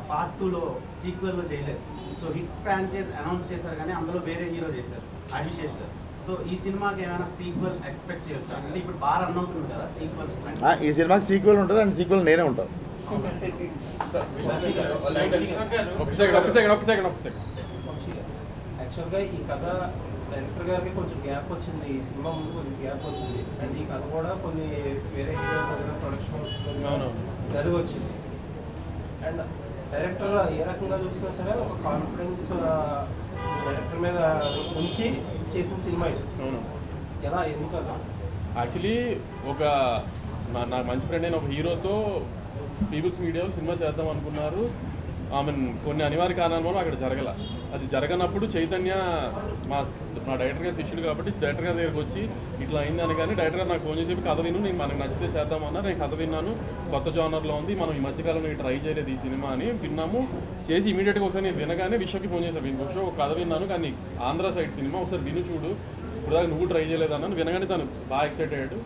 Speaker 5: పార్ట్ 2లో సీక్వెల్లో చేయలేదు. సో హిట్ ఫ్రాంచైజ్ అనౌన్స్ చేశారు, కానీ అందులో వేరే హీరో చేశారు, అభిషేక్ గారు. సో ఈ సినిమాకి ఏమైనా సీక్వెల్ ఎక్స్పెక్ట్ చేయొచ్చు? అంటే ఇప్పుడు బాగా రన్ అవుతుంది కదా సీక్వెల్స్.
Speaker 1: ఈ సినిమాకి సీక్వెల్ ఉంటుంది అండ్ సీక్వెల్ నేనే ఉంటాను.
Speaker 4: ఒక సెకండ్.
Speaker 10: యాక్చువల్గా ఈ కథ డైరెక్టర్ గారికి కొంచెం గ్యాప్ వచ్చింది, ఈ సినిమా ముందు కొంచెం గ్యాప్ వచ్చింది. అండ్ ఈ కథ కూడా కొన్ని వేరే హీరో ప్రొడక్షన్ జరిగి వచ్చింది. అండ్ డైరెక్టర్ ఏ రకంగా చూసినా సరే ఒక కాన్ఫిడెన్స్ డైరెక్టర్ మీద ఉంచి చేసిన సినిమా ఇది. ఎలా, ఎందుకన్నా?
Speaker 4: యాక్చువల్లీ నా మంచి ఫ్రెండ్ అయిన ఒక హీరోతో పీపుల్స్ మీడియాలో సినిమా చేద్దాం అనుకున్నారు. కొన్ని అనివార్య కారణాల వల్ల అక్కడ జరగల. అది జరగనప్పుడు చైతన్య మా డైరెక్టర్ గారు శిష్యుడు కాబట్టి డైరెక్టర్ గారి దగ్గరికి వచ్చి ఇట్లా అయిందని, కానీ డైరెక్టర్ గారు నాకు ఫోన్ చేసి కథ విను, నేను మనకు నచ్చితే చేద్దామన్నా. నేను కథ విన్నాను, కొత్త జానర్లో ఉంది, మనం ఈ మధ్యకాలంలో ట్రై చేయలేదు ఈ సినిమా అని విన్నాము. చేసి ఇమీడియట్గా ఒకసారి నేను వినగానే విశ్వకి ఫోన్ చేశాను, విశ్వ ఒక కథ విన్నాను కానీ ఆంధ్ర సైడ్ సినిమా, ఒకసారి విను చూడు, ఇప్పుడు దాకా నువ్వు ట్రై చేయలేదన్నాను. వినగానే తను బాగా ఎక్సైట్ అయ్యాడు.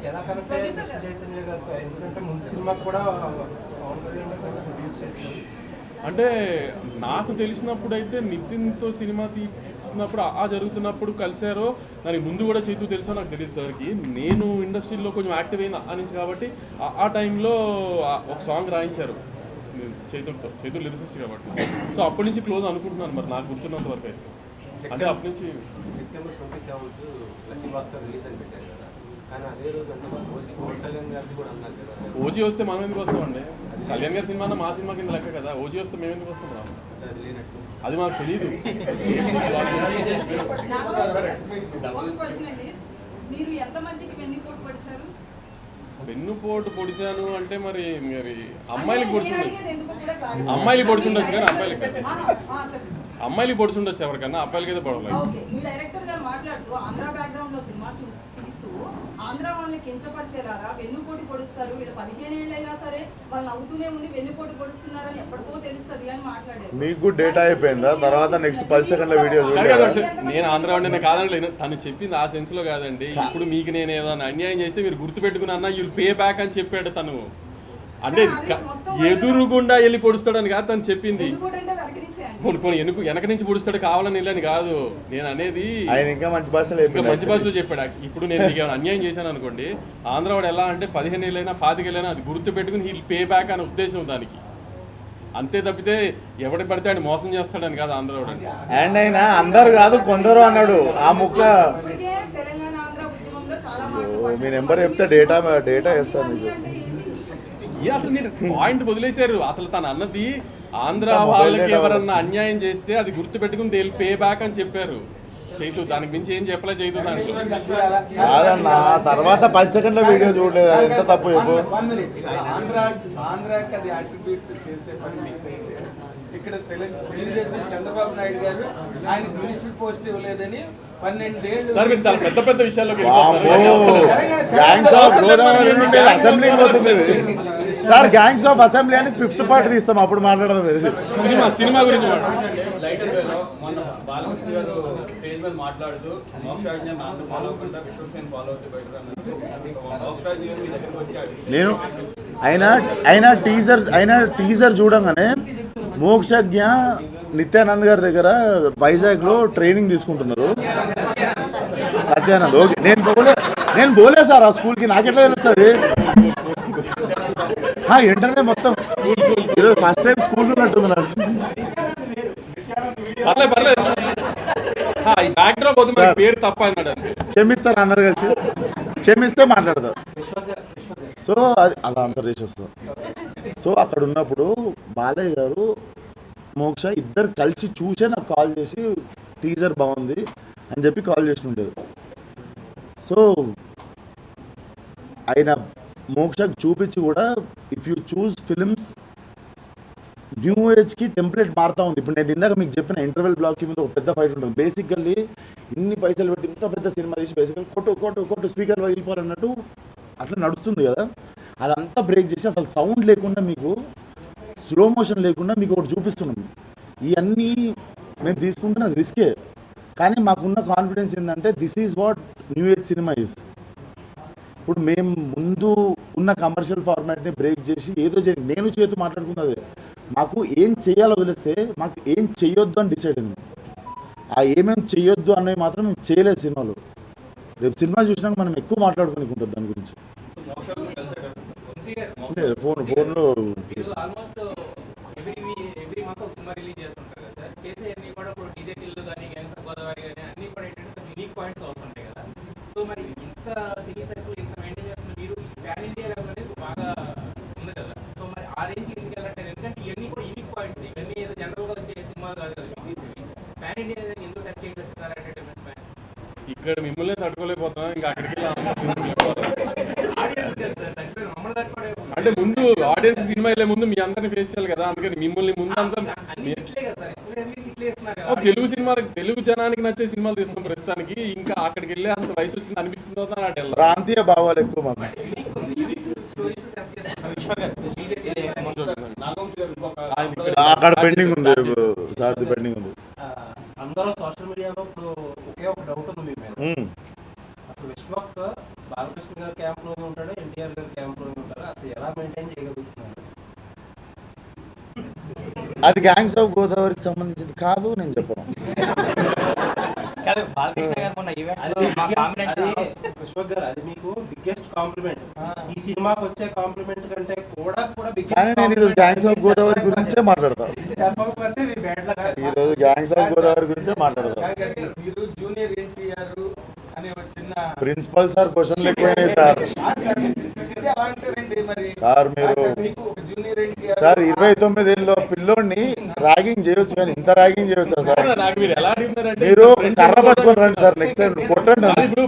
Speaker 10: ఎలా కనెక్ట్ అయ్యారు చైతన్య గారితో? ఎందుకంటే ముందు సినిమా కూడా
Speaker 4: అంటే నాకు తెలిసినప్పుడు అయితే నితిన్తో సినిమా తీసినప్పుడు జరుగుతున్నప్పుడు కలిశారో, దానికి ముందు కూడా చైతు తెలుసో నాకు తెలియదు సార్కి. నేను ఇండస్ట్రీలో కొంచెం యాక్టివ్ అయిన నుంచి కాబట్టి ఆ టైంలో ఒక సాంగ్ రాయించారు చైతు లిరిసిస్ట్ కాబట్టి. సో అప్పటి నుంచి క్లోజ్ అనుకుంటున్నాను, మరి నాకు గుర్తున్నంత వరకు అయితే. అంటే అప్పటి నుంచి
Speaker 5: September 27th lucky Bhaskar release అని పెట్టారు కదా. కానీ అదే రోజు అంటే ఓజీ పవన్ కళ్యాణ్ గారిది కూడా అన్నారు కదా.
Speaker 4: ఓజీ వస్తే మనం ఎందుకు వస్తామండి? కళ్యాణ్ గారి సినిమా మా సినిమా కింద లెక్క కదా. ఓజీ వస్తే మేము ఎందుకు వస్తాం?
Speaker 5: అది లేనట్టు
Speaker 4: అది మాకు తెలియదు.
Speaker 11: మీరు ఎంతమందికి వెన్నుపోటు పడిచారు?
Speaker 4: వెన్నుపోటు పొడిచాను అంటే మరి అమ్మాయిలకి పొడుచుండొచ్చు, అమ్మాయిలకి పొడుచుండొచ్చు కానీ అబ్బాయిలకి అమ్మాయిలకి పొడుచుండొచ్చు ఎవరికన్నా, అబ్బాయిలకి అయితే పడలేదు.
Speaker 11: ఓకే, మీ డైరెక్టర్ గారు మాట్లాడుతూ ఆంధ్ర బ్యాక్గ్రౌండ్ లో సినిమా తీస్తూ ఆంధ్ర వాళ్ళని కించపరిచేలాగా వెన్నుపోటు పొడుస్తారు, వీళ్ళు 15 ఏళ్ళు అయినా సరే వాళ్ళు నవ్వుతూనే ఉండి వెన్నుపోటు పొడుస్తున్నారని ఎప్పటికో తెలుస్తుంది అని మాట్లాడారు.
Speaker 1: మీకు కూడా డేటా అయిపోయిందా? తర్వాత నెక్స్ట్ 10 సెకండ్ల వీడియో
Speaker 4: నేను ఆంధ్ర వాడిని కాదనలేను, తను చెప్పింది ఆ సెన్స్ లో కాదండి. ఇప్పుడు మీకు నేను ఏదైనా అన్యాయం చేస్తే మీరు గుర్తుపెట్టుకుని అన్న యుల్ పే బ్యాక్ అని చెప్పాడు తను. అంటే ఎదురుగుండా వెళ్ళి పొడుస్తాడని కాదు తను చెప్పింది. వెనక నుంచి పొడుస్తాడు కావాలని వెళ్ళని కాదు నేను అనేది.
Speaker 1: ఆయన ఇంకా మంచి భాషలో
Speaker 4: చెప్పాడు. ఇప్పుడు నేను మీకు ఏమైనా అన్యాయం చేశాను అనుకోండి, ఆంధ్రవాడు ఎలా అంటే 15 ఏళ్ళైనా 25 ఏళ్ళైనా అది గుర్తు పెట్టుకుని హీల్ పే బ్యాక్ అనే ఉద్దేశం దానికి. అంతే తప్పితే ఎవడి పడితే ఆయన మోసం చేస్తాడని కాదు ఆంధ్రవాడు.
Speaker 1: అండ్ అయినా అందరు కాదు కొందరు అన్నాడు ఆ ముక్క. మీ నెంబర్ చెప్తే డేటా వేస్తారు మీకు.
Speaker 4: అసలు మీరు పాయింట్ వదిలేశారు. అసలు తను అన్నది ఆంధ్ర వాళ్ళకి ఎవరన్నా అన్యాయం చేస్తే అది గుర్తు పెట్టుకుని దే పే బ్యాక్ అని చెప్పారు. చైతు దానికి మించి ఏం చెప్పలే చైతు దానికి.
Speaker 1: కాదన్నా తర్వాత 10 సెకండ్ల వీడియో చూడలేదు, అది ఎంత తప్పు చెప్పు.
Speaker 2: ఆంధ్రాకి అది అట్రిబ్యూట్ చేసే పరిస్థితి. ఇక్కడ తెలుగుదేశం చంద్రబాబు నాయుడు గారు ఆయనకు మినిస్టర్ పోస్ట్ ఇవ్వలేదని 12 ఏళ్ళు
Speaker 4: చాలా పెద్ద పెద్ద విషయాల్లో
Speaker 1: అసెంబ్లీకి పోతుంది సార్. గ్యాంగ్స్ ఆఫ్ అసెంబ్లీ అని 5th పార్ట్ తీస్తాం, అప్పుడు మాట్లాడదాం.
Speaker 4: సినిమా గురించి
Speaker 12: మొన్న బాలకృష్ణ గారు స్టేజ్ మీద మాట్లాడుతూ మోక్షరాజ్ నాన్న ఫాలో అవ్వకుండా విశ్వక్సేన్ ఫాలో అవుతే బెటర్ అన్నారు. మోక్షరాజ్ గారు మీ దగ్గరికి వచ్చాడు.
Speaker 1: నేను ఆయన టీజర్ చూడంగానే మోక్షజ్ఞ నిత్యానంద్ గారి దగ్గర వైజాగ్ లో ట్రైనింగ్ తీసుకుంటున్నారు. సత్యానంద్ ఓకే. నేను పోలే సార్ ఆ స్కూల్కి, నాకెట్లా తెలుస్తుంది? ఇంటర్నే మొత్తం ఈరోజు ఫస్ట్ టైం స్కూల్ ఉన్నట్టుంది నాకు.
Speaker 4: పేరు తప్ప
Speaker 1: క్షమిస్తారు అందరు కలిసి, క్షమిస్తే మాట్లాడతారు. సో అది ఆన్సర్ చేసి వస్తాం. సో అక్కడ ఉన్నప్పుడు బాలయ్య గారు మోక్ష ఇద్దరు కలిసి చూసే నాకు కాల్ చేసి టీజర్ బాగుంది అని చెప్పి కాల్ చేసి ఉండేది. సో ఆయన మోక్షకు చూపించి కూడా if you choose films new ఏజ్కి టెంప్లెట్ మారుతూ ఉంది. ఇప్పుడు నేను ఇందాక మీకు చెప్పిన ఇంటర్వెల్ బ్లాక్కి మీద ఒక పెద్ద ఫైట్ ఉంటుంది. బేసికల్లీ ఇన్ని పైసలు పెట్టి ఇంత పెద్ద సినిమా తీసి బేసికల్ కొట్టు స్పీకర్ పగిలిపోరన్నట్టు అట్లా నడుస్తుంది కదా. అదంతా బ్రేక్ చేసి అసలు సౌండ్ లేకుండా మీకు స్లో మోషన్ లేకుండా మీకు ఒకటి చూపిస్తున్నాం. ఇవన్నీ మేము తీసుకుంటున్న రిస్కే, కానీ మాకున్న కాన్ఫిడెన్స్ ఏంటంటే this is what new age cinema is. ఇప్పుడు మేము ముందు ఉన్న కమర్షియల్ ఫార్మాట్ని బ్రేక్ చేసి ఏదో నేను చేతు మాట్లాడుకున్నదే. మాకు ఏం చేయాలో వదిలేస్తే మాకు ఏం చేయొద్దు అని డిసైడ్ అయింది. ఆ ఏమేమి చేయొద్దు అన్నవి మాత్రం మేము చేయలేదు సినిమాలో. రేపు సినిమా చూసినాక మనం ఎక్కువ మాట్లాడుకునేకి ఉంటుంది దాని గురించి. ఫోన్లో
Speaker 6: ఆల్మోస్ట్ ఎవ్రీ మంత్ ఒక సినిమా రిలీజ్ చేస్తుంటారు కదా సార్. చేసేవన్నీ కూడా ఇప్పుడు డీజే టిల్లు కానీ గ్యాంగ్స్ ఆఫ్ గోదావరి కానీ అన్ని కూడా ఏంటంటే యూనిక్ పాయింట్స్ అవుతుంటాయి కదా. సో మరి ఇంత సినీ సర్కిల్ ఇంత మెయింటైన్ చేస్తున్న మీరు ప్యాన్ ఇండియా లెవెల్ అనేది బాగా ఉంది కదా. సో మరి ఆ రేంజ్ ఎందుకు వెళ్ళట్లేదు? ఎందుకంటే ఇవన్నీ కూడా యూనిక్ పాయింట్స్, ఇవన్నీ ఏదో జనరల్గా వచ్చే సినిమాలు కాదు కదా. ప్యాన్ ఇండియా ఎందుకు టచ్ చేసేస్తున్నారు ఎంటర్టైన్మెంట్ ప్యాన్?
Speaker 4: ఇక్కడ మిమ్మల్ని తట్టుకోలేకపోతున్నాం, ఇంకా అక్కడికి అంటే ముందు ఆడియన్స్ సినిమా వెళ్ళే ముందు మీ అందరిని ఫేస్ చేయాలి కదా. అందుకని మిమ్మల్ని ముందు అంతా తెలుగు సినిమా తెలుగు జనానికి నచ్చే సినిమాలు తీస్తున్నాం ప్రస్తుతానికి. ఇంకా అక్కడికి వెళ్ళే అంత వయసు వచ్చింది అనిపిస్తుందో
Speaker 1: ప్రాంతీయ భావాలు ఎక్కువ మాకు. అక్కడ పెండింగ్ ఉంది, సార్ది పెండింగ్ ఉంది.
Speaker 10: అందరూ సోషల్ మీడియాలో ఇప్పుడు ఒకే ఒక డౌట్ ఉంది మీ మీద. అసలు విశ్వక్ బాలకృష్ణ గారి క్యాంప్ లోనే ఉంటాడు, ఎన్టీఆర్ గారి క్యాంప్ లోనే ఉంటాడు, అసలు ఎలా మెయింటైన్ చేయగలుగుతున్నారు?
Speaker 1: అది గ్యాంగ్స్ ఆఫ్ గోదావరికి సంబంధించింది కాదు, నేను చెప్పను.
Speaker 10: విశ్వక్ గారు అది మీకు బిగ్గెస్ట్ కాంప్లిమెంట్. ఈ సినిమాకి వచ్చే కాంప్లిమెంట్ కంటే కూడా
Speaker 1: కానీ నేను ఈరోజు గ్యాంగ్స్ ఆఫ్ గోదావరి గురించే మాట్లాడతాను. ఈరోజు గ్యాంగ్స్ ఆఫ్ గోదావరి గురించే మాట్లాడతాను.
Speaker 2: మీరు జూనియర్ ఎన్టీఆర్ అనే ఒక చిన్న
Speaker 1: ప్రిన్సిపల్ సార్ క్వశ్చన్లు ఎక్కువైనాయి సార్.
Speaker 2: ఇది ఎలా అంటారండి మరి
Speaker 1: సార్ మీరు
Speaker 2: మీకు ఒక జూనియర్ ఎన్టీఆర్
Speaker 1: సార్ 29 ఏళ్ళలో పిల్లోడిని ర్యాగింగ్ చేయొచ్చు కానీ ఇంత ర్యాగింగ్ చేయొచ్చా సార్?
Speaker 4: నాకు మీరు ఎలా అడుగుతున్నారంటే
Speaker 1: మీరు కర్ర పట్టుకొని రండి సార్, నెక్స్ట్ టైం కొట్టండి.
Speaker 4: ఇప్పుడు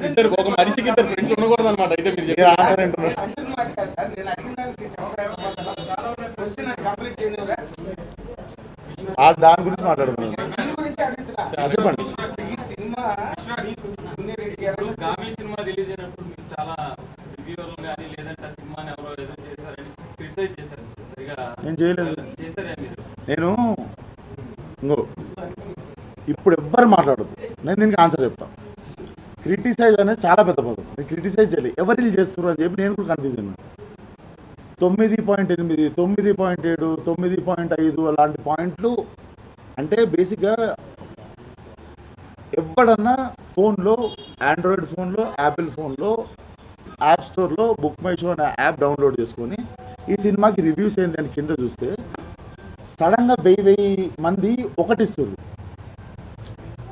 Speaker 4: ఇద్దరు ఒక మనిషికి ఇద్దరు ఫ్రెండ్స్ ఉండకూడదు అనమాట. అయితే మీరు
Speaker 1: మీరు ఆన్సర్ ఏంటున్నారు?
Speaker 2: క్వశ్చన్ మాట కాదు సార్, నేను అడిగిన దానికి క్వశ్చన్ కంప్లీట్ చేయనివరా?
Speaker 1: దాని గురించి మాట్లాడుతున్నాను.
Speaker 2: దీని గురించి అడుగుతున్నా.
Speaker 1: చెప్పండి.
Speaker 2: ఈ సినిమా మీకు జూనియర్ ఎన్టీఆర్
Speaker 7: ఇప్పుడు గామి సినిమా రిలీజ్ అయినప్పుడు మీకు చాలా రివ్యూవర్లు కానీ లేదంటే ఆ సినిమాని ఎవరో ఏదో చేశారని క్రిటిసైజ్ చేశారు. సరిగా
Speaker 1: నేను చేయలేదు.
Speaker 7: చేశారే మీరు?
Speaker 1: నేను ఇంకో ఇప్పుడు ఎవ్వరు మాట్లాడదు, నేను దీనికి ఆన్సర్ చెప్తాను. క్రిటిసైజ్ అనేది చాలా పెద్ద పదం. నేను క్రిటిసైజ్ చేయాలి, ఎవరు వీళ్ళు చేస్తున్నారు అని చెప్పి నేను కూడా కన్ఫ్యూజ్ అయ్యాను. 9.8, 9.7, 9.5 అలాంటి పాయింట్లు అంటే బేసిక్గా ఎవడన్నా ఫోన్లో, ఆండ్రాయిడ్ ఫోన్లో, యాపిల్ ఫోన్లో, యాప్ స్టోర్లో బుక్ మై షో అనే యాప్ డౌన్లోడ్ చేసుకొని ఈ సినిమాకి రివ్యూస్ ఏంటి అని కింద చూస్తే సడన్గా 1000 మంది ఒకటిస్తారు.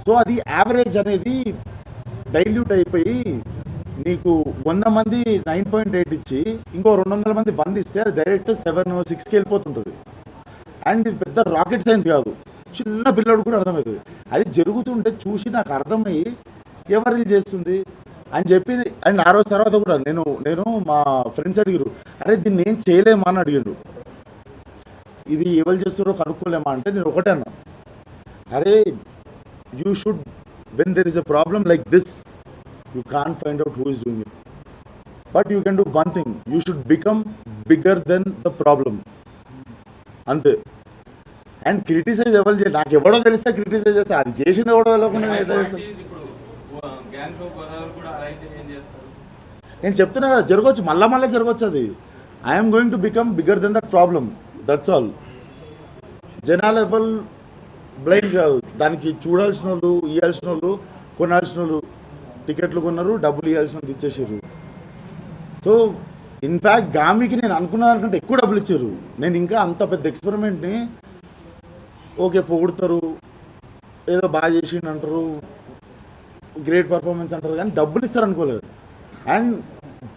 Speaker 1: సో అది యావరేజ్ అనేది డైల్యూట్ అయిపోయి నీకు 100 మంది 9.8 ఇచ్చి ఇంకో 200 మంది 100 ఇస్తే అది డైరెక్ట్ 7, 6కి వెళ్ళిపోతుంటుంది. అండ్ ఇది పెద్ద రాకెట్ సైన్స్ కాదు, చిన్న పిల్లడు కూడా అర్థమవుతుంది. అది జరుగుతుంటే చూసి నాకు అర్థమయ్యి ఎవరు చేస్తుంది అని చెప్పి, అండ్ ఆ రోజు తర్వాత కూడా నేను మా ఫ్రెండ్స్ అడిగారు, అరే దీన్ని ఏం చేయలేమా అని అడిగాడు. ఇది ఎవరు చేస్తున్నారో కనుక్కోలేమా అంటే నేను ఒకటే అన్నా, అరే you should when there is a problem like this you can't find out who is doing it, but you can do one thing, you should become bigger than the problem అంతే. అండ్ క్రిటిసైజ్ ఎవరు చేయాలి, నాకు ఎవడో తెలిస్తే criticise చేస్తే అది చేసింది ఎవడో తెలియకుండా ఎట్లా చేస్తాను? నేను చెప్తున్నా కదా జరగవచ్చు, మళ్ళీ జరగవచ్చు. అది I'm going to become bigger than that problem, that's all. జనాలు ఎవరు బ్లైండ్ కాదు, దానికి చూడాల్సిన వాళ్ళు, ఇవ్వాల్సిన వాళ్ళు, కొనాల్సిన వాళ్ళు టికెట్లు కొన్నారు, డబ్బులు ఇవ్వాల్సినంత ఇచ్చేసారు. సో ఇన్ఫ్యాక్ట్ గామికి నేను అనుకున్న దానికంటే ఎక్కువ డబ్బులు ఇచ్చారు. నేను ఇంకా అంత పెద్ద ఎక్స్పెరిమెంట్ని ఓకే పొగుడతారు, ఏదో బాగా చేసిండు అంటారు, గ్రేట్ పర్ఫార్మెన్స్ అంటారు, కానీ డబ్బులు ఇస్తారు అనుకోలేదు. అండ్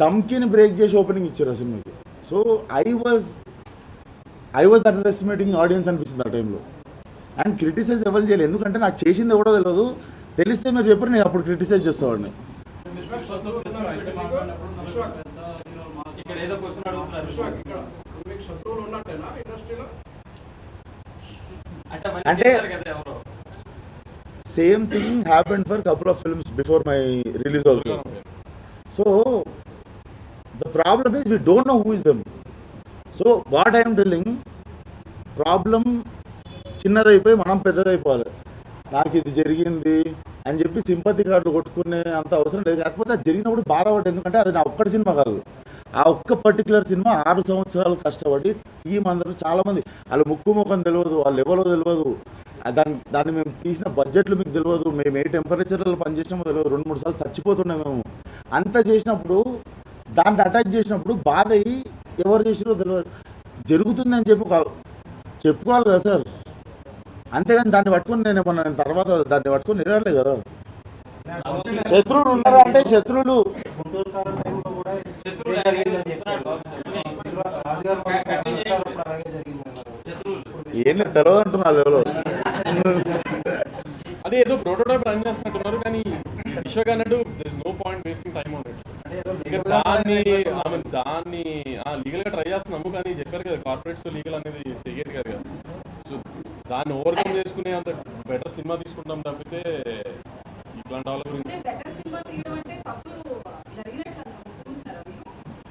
Speaker 1: దమ్కిని బ్రేక్ చేసి ఓపెనింగ్ ఇచ్చారు ఆ సినిమాకి. So I was under estimating audience అనిపిస్తుంది ఆ టైంలో. అండ్ క్రిటిసైజ్ ఎవరు చేయలేదు, ఎందుకంటే నాకు చేసింది ఎవడో తెలియదు. తెలిస్తే మీరు చెప్పారు, నేను అప్పుడు క్రిటిసైజ్ చేస్తావాడిని. అంటే same thing happened for couple of films before my release also. So the problem is we don't know who is them. So what I'm telling, problem చిన్నదైపోయి మనం పెద్దదైపోవాలి. నాకు ఇది జరిగింది అని చెప్పి సింపతి కార్డులు కొట్టుకునే అంత అవసరం లేదు. కాకపోతే అది జరిగినప్పుడు బాధపడ్డా, ఎందుకంటే అది నా ఒక్కటి సినిమా కాదు, ఆ ఒక్క పర్టికులర్ సినిమా 6 సంవత్సరాలు కష్టపడి టీం అందరూ చాలామంది, వాళ్ళు ముఖం తెలియదు, వాళ్ళు ఎవరో తెలియదు, దాన్ని మేము తీసిన బడ్జెట్లు మీకు తెలియదు, మేము ఏ టెంపరేచర్లో పనిచేసినామో తెలియదు, 2-3 సార్లు చచ్చిపోతున్నాం మేము. అంత చేసినప్పుడు దాన్ని అటాక్ చేసినప్పుడు బాధ అయ్యి ఎవరు చేసినో తెలియదు, జరుగుతుందని చెప్పుకోవాలి కదా సార్. అంతేగాని దాన్ని పట్టుకుని నేను ఏమన్నా తర్వాత దాన్ని పట్టుకుని నిలబడలే కదా. శత్రువులు ఉన్నారా అంటే శత్రువులు ఏం తెలియదు అంటున్నారు ఎవరో.
Speaker 4: అదే ఏదో ప్రోటోటైప్ రన్ చేస్తున్నట్టున్నారు, కానీ విశ్వక్ అన్నట్టు this no point wasting time on it. దాన్ని లీగల్గా ట్రై చేస్తున్నాము, కానీ చెప్పారు కదా కార్పొరేట్స్ లీగల్ అనేది తెలియదు కదా. సో దాన్ని ఓవర్కమ్ చేసుకునే అంత బెటర్ సినిమా తీసుకుంటాం తప్పితే ఇట్లాంటి వాళ్ళ గురించి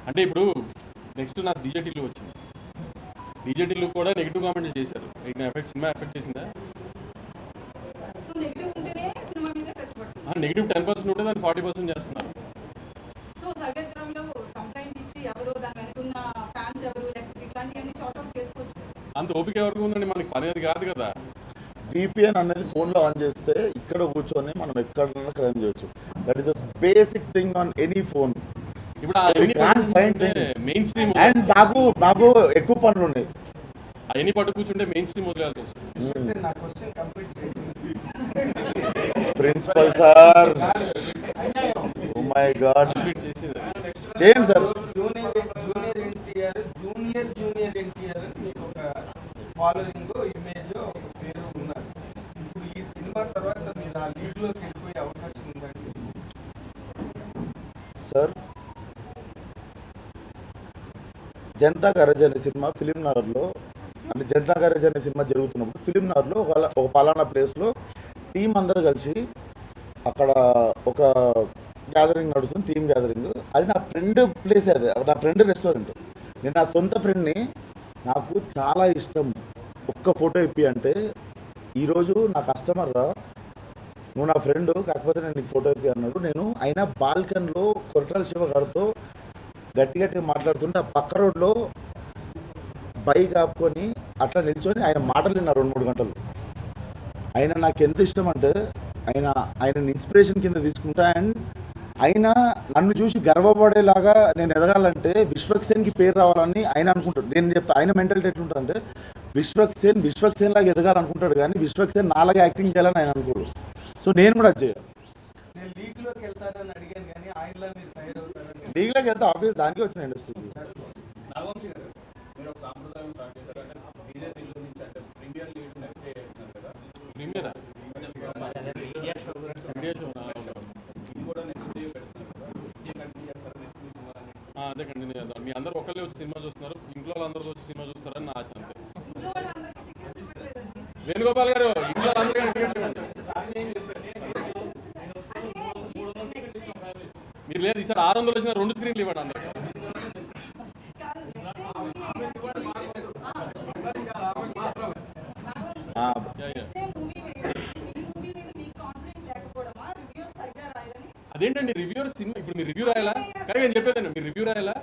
Speaker 4: అంటే ఇప్పుడు నెక్స్ట్ నాకు డీజేటీలు వచ్చింది. డీజేటీలు కూడా నెగిటివ్ కామెంట్లు చేశారు. సినిమా ఎఫెక్ట్ చేసిందా? నెగిటివ్ 10% ఉంటే దాన్ని 40% చేస్తున్నారు. అంత ఓపిక ఎవరికి ఉందండి, మనకి పని అది కాదు కదా.
Speaker 1: VPN అనేది ఫోన్లో ఆన్ చేస్తే ఇక్కడ కూర్చొని మనం ఎక్కడైనా క్రైమ్ చేయొచ్చు. That is the basic thing on any phone.
Speaker 4: ఇప్పుడు మెయిన్ స్ట్రీమ్
Speaker 1: అండ్ నాకు ఎక్కువ పనులు ఉన్నాయి.
Speaker 4: అవన్నీ పట్టు కూర్చుంటే మెయిన్ స్ట్రీమ్ వదిలేయాల్సి వస్తుంది.
Speaker 1: Principal sir, oh my god, చేయండి సార్.
Speaker 2: జూనియర్ ఎన్టీఆర్ మీకు ఒక ఫాలోయింగ్, ఇమేజ్, ఒక పేరు ఉన్నారు. ఇప్పుడు ఈ సినిమా తర్వాత మీరు ఆ లీగ్లోకి వెళ్ళిపోయే అవకాశం ఉందండి
Speaker 1: సార్? జనతా గ్యారేజ్ అనే సినిమా ఫిలిం నగర్లో, అంటే జనతా గ్యారేజ్ అనే సినిమా జరుగుతున్నప్పుడు ఫిలిం నగర్లో ఒక పలానా ప్లేస్లో టీం అందరూ కలిసి అక్కడ ఒక గ్యాదరింగ్ నడుస్తుంది, టీమ్ గ్యాదరింగ్. అది నా ఫ్రెండ్ ప్లేస్, అది నా ఫ్రెండ్ రెస్టారెంట్. నేను నా సొంత ఫ్రెండ్ని, నాకు చాలా ఇష్టం, ఒక్క ఫోటో ఇప్పి అంటే, ఈరోజు నా కస్టమర్ రా, నువ్వు నా ఫ్రెండ్ కాకపోతే నేను నీకు ఫోటో ఇప్పి అన్నాడు. నేను అయినా బాల్కన్లో కొరటాల శివ గారితో గట్టిగా మాట్లాడుతుంటే ఆ పక్క రోడ్లో బైక్ ఆపుకొని అట్లా నిల్చొని ఆయన మాటలు విన్నారు 2-3 గంటలు. ఆయన నాకు ఎంత ఇష్టం అంటే ఆయన ఇన్స్పిరేషన్ కింద తీసుకుంటా. అండ్ ఆయన నన్ను చూసి గర్వపడేలాగా నేను ఎదగాలంటే విశ్వక్సేన్కి పేరు రావాలని ఆయన అనుకుంటాడు. నేను చెప్తా, ఆయన మెంటాలిటీ ఎట్లుంటుందంటే విశ్వక్సేన్ లాగా ఎదగాలనుకుంటాడు, కానీ విశ్వక్సేన్ నాలాగా యాక్టింగ్ చేయాలని ఆయన అనుకోడు. సో నేను కూడా అది చేయాలి.
Speaker 2: నేను లీగ్లోకి వెళ్తానని అడిగాను, కానీ ఆయనలా మీరు తయారవుతారని.
Speaker 1: లీగ్లోకి వెళ్తే ఆబ్వియస్ దానికే వచ్చిన ఇండస్ట్రీకి.
Speaker 12: నాగవంశీ గారు, మీరు ఒక సాంప్రదాయం స్టార్ట్ చేశారు అంటే బీజేపీలో నుంచి, అంటే ప్రీమియర్ లీగ్ నెక్స్ట్ డే చేస్తున్నారు కదా,
Speaker 4: ప్రీమియర్
Speaker 12: ఇది కూడా నెక్స్ట్ డే పెడుతున్నారు కదా, ఇదే కంటిన్యూ చేస్తారు నెక్స్ట్ సినిమా?
Speaker 4: అదే కంటిన్యూ చేద్దాం. మీ అందరూ ఒకళ్ళే వచ్చి సినిమా చూస్తున్నారు, ఇంట్లో అందరూ వచ్చి సినిమా చూస్తారని నా ఆశ అంతే. వేణుగోపాల్ గారు, ఇంట్లో అందరికీ మీరు లేదు ఈసారి 600 వచ్చిన 2 స్క్రీన్లు ఇవ్వండి అందరికి. అదేంటండి రివ్యూర్ సినిమా, ఇప్పుడు మీరు రివ్యూ రాయాలా? కానీ నేను చెప్పేదండి, మీరు రివ్యూ రాయాలా?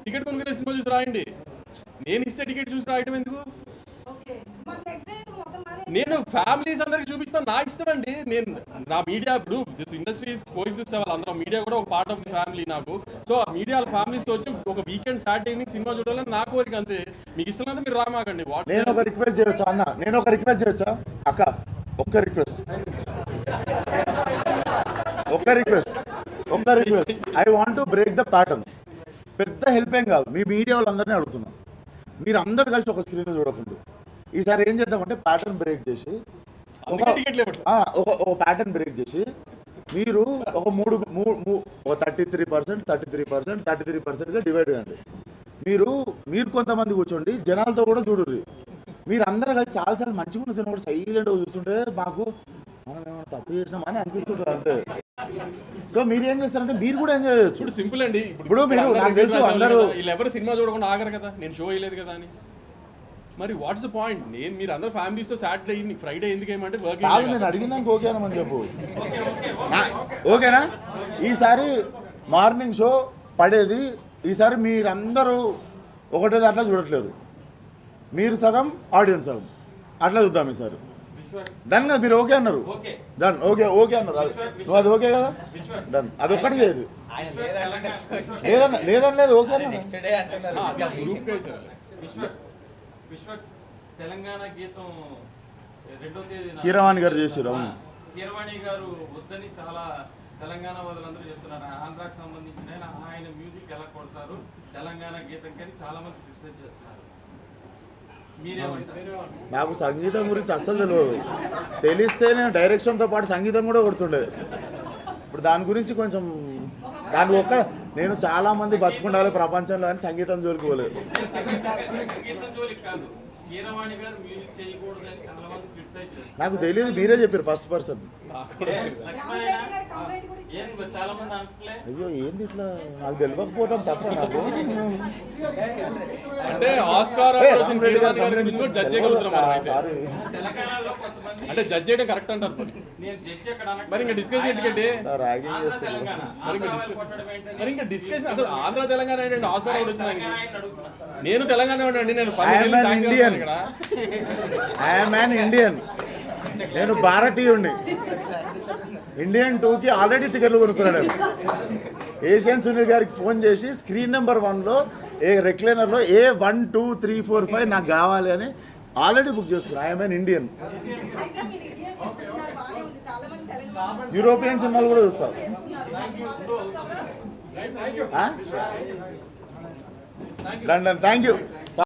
Speaker 4: టికెట్ కొనుక్కునే సినిమా చూసి రాయండి. నేను ఇస్తే టికెట్ చూసి రాయటం ఎందుకు? నేను ఫ్యామిలీస్ అందరికి చూపిస్తాను, నా ఇష్టం అండి. నేను నా మీడియా, ఇప్పుడు దిస్ ఇండస్ట్రీస్ కోఎగ్జిస్ట్ అవ్వాలి, అందరూ మీడియా కూడా ఒక పార్ట్ ఆఫ్ ది ఫ్యామిలీ నాకు. సో ఆ మీడియా ఫ్యామిలీస్ వచ్చి ఒక వీకెండ్ సాటర్డే ఈవినింగ్ సినిమా చూడాలని నా కోరిక అంతే. మీకు ఇష్టం లేదా మీరు రామాకండి.
Speaker 1: నేను ఒక రిక్వెస్ట్ చేయొచ్చా అన్న? నేను ఒక రిక్వెస్ట్ చేయొచ్చా అక్క? ఒక్క request I want to break the pattern. పెద్ద హెల్ప్ ఏం కాదు, మీ మీడియా వాళ్ళందరినీ అడుగుతున్నాను, మీరు అందరు కలిసి ఒక స్క్రీన్ చూడకుండా ఈసారి ఏం చేద్దామంటే ప్యాటర్న్ బ్రేక్ చేసి ఒక ప్యాటర్న్ బ్రేక్ చేసి మీరు ఒక 33%గా డివైడ్ చేయండి. మీరు కొంతమంది కూర్చోండి, జనాలతో కూడా చూడండి. మీరు అందరూ కలిసి చాలాసార్లు మంచిగా ఉన్న సినిమా కూడా సైలెంట్గా చూస్తుంటే మాకు మనం ఏమైనా తప్పు చేసినామని అనిపిస్తుంటుంది అంతే. సో మీరు ఏం చేస్తారంటే మీరు కూడా ఎంజాయ్ చేయొచ్చు.
Speaker 4: ఇప్పుడు సింపుల్ అండి.
Speaker 1: ఇప్పుడు మీరు నాకు తెలుసు అందరూ
Speaker 4: వీళ్ళు ఎవరు సినిమా చూడకుండా ఆగరు కదా, నేను షో వేయలేదు కదా అని. మరి వాట్స్ ద పాయింట్? మీరు అందరూ ఫ్యామిలీస్తో సాటర్డే ఈవినింగ్, ఫ్రైడే ఎందుకు ఏమంటే వర్క్
Speaker 1: కాదు. నేను అడిగిందానికి ఓకే అనమని చెప్పు, ఓకేనా? ఈసారి మార్నింగ్ షో పడేది, ఈసారి మీరందరూ ఒకటే దాంట్లో చూడట్లేరు, మీరు సగం ఆడియన్స్ సగం, అట్లా చూద్దాం ఈసారి. డన్ కదా? మీరు ఓకే అన్నారు, డన్. ఓకే అన్నారు, నువ్వు అది ఓకే కదా? డన్. అది ఒక్కటి చేయరు, లేదని లేదు, ఓకే అన్నారు.
Speaker 7: తెలంగాణ గీతం 2వ తేదీన
Speaker 1: కీరవాణి గారు చేశారు. అవును,
Speaker 7: కీరవాణి గారు వద్దని చాలా తెలంగాణ వదులందరూ చెప్తున్నారు. ఆంధ్రాకి సంబంధించిన ఆయన మ్యూజిక్ ఎలా కొడతారు తెలంగాణ గీతం కానీ చాలా మంది క్రిటిసైజ్ చేస్తున్నారు.
Speaker 1: నాకు సంగీతం గురించి అస్సలు తెలియదు, తెలిస్తే నేను డైరెక్షన్తో పాటు సంగీతం కూడా కొడుతుండే. ఇప్పుడు దాని గురించి కొంచెం నేను చాలా మంది బతుకుండాలి ప్రపంచంలో అని సంగీతం జోలికి పోలేదు. నాకు తెలియదు, మీరే చెప్పారు ఫస్ట్ పర్సన్. అయ్యో ఏంది ఇట్లా, నాకు తెలియకపోవడం తప్ప. నాకు
Speaker 4: అంటే ఆస్కార్ అంటే జడ్జ్ చేయడం కరెక్ట్ అంటారు. మరి ఇంకా డిస్కషన్ ఎందుకంటే, మరి ఇంకా డిస్కషన్ అసలు ఆంధ్ర తెలంగాణ ఏంటంటే ఆస్కార్ అవార్డు వచ్చింది. నేను తెలంగాణ అండి, నేను
Speaker 1: ఇండియన్, నేను భారతీయుడిని. ఇండియన్ 2కి ఆల్రెడీ టికెట్లు కొనుక్కున్నాను. ఏషియన్ సునీల్ గారికి ఫోన్ చేసి స్క్రీన్ నెంబర్ 1లో రెక్లైనర్లో A1 2 3 4 5 నాకు కావాలి అని ఆల్రెడీ బుక్ చేసుకున్నాను. I'm N Indian.
Speaker 11: చాలా మంది
Speaker 1: యూరోపియన్ సినిమాలు కూడా చూస్తా. London, thank you.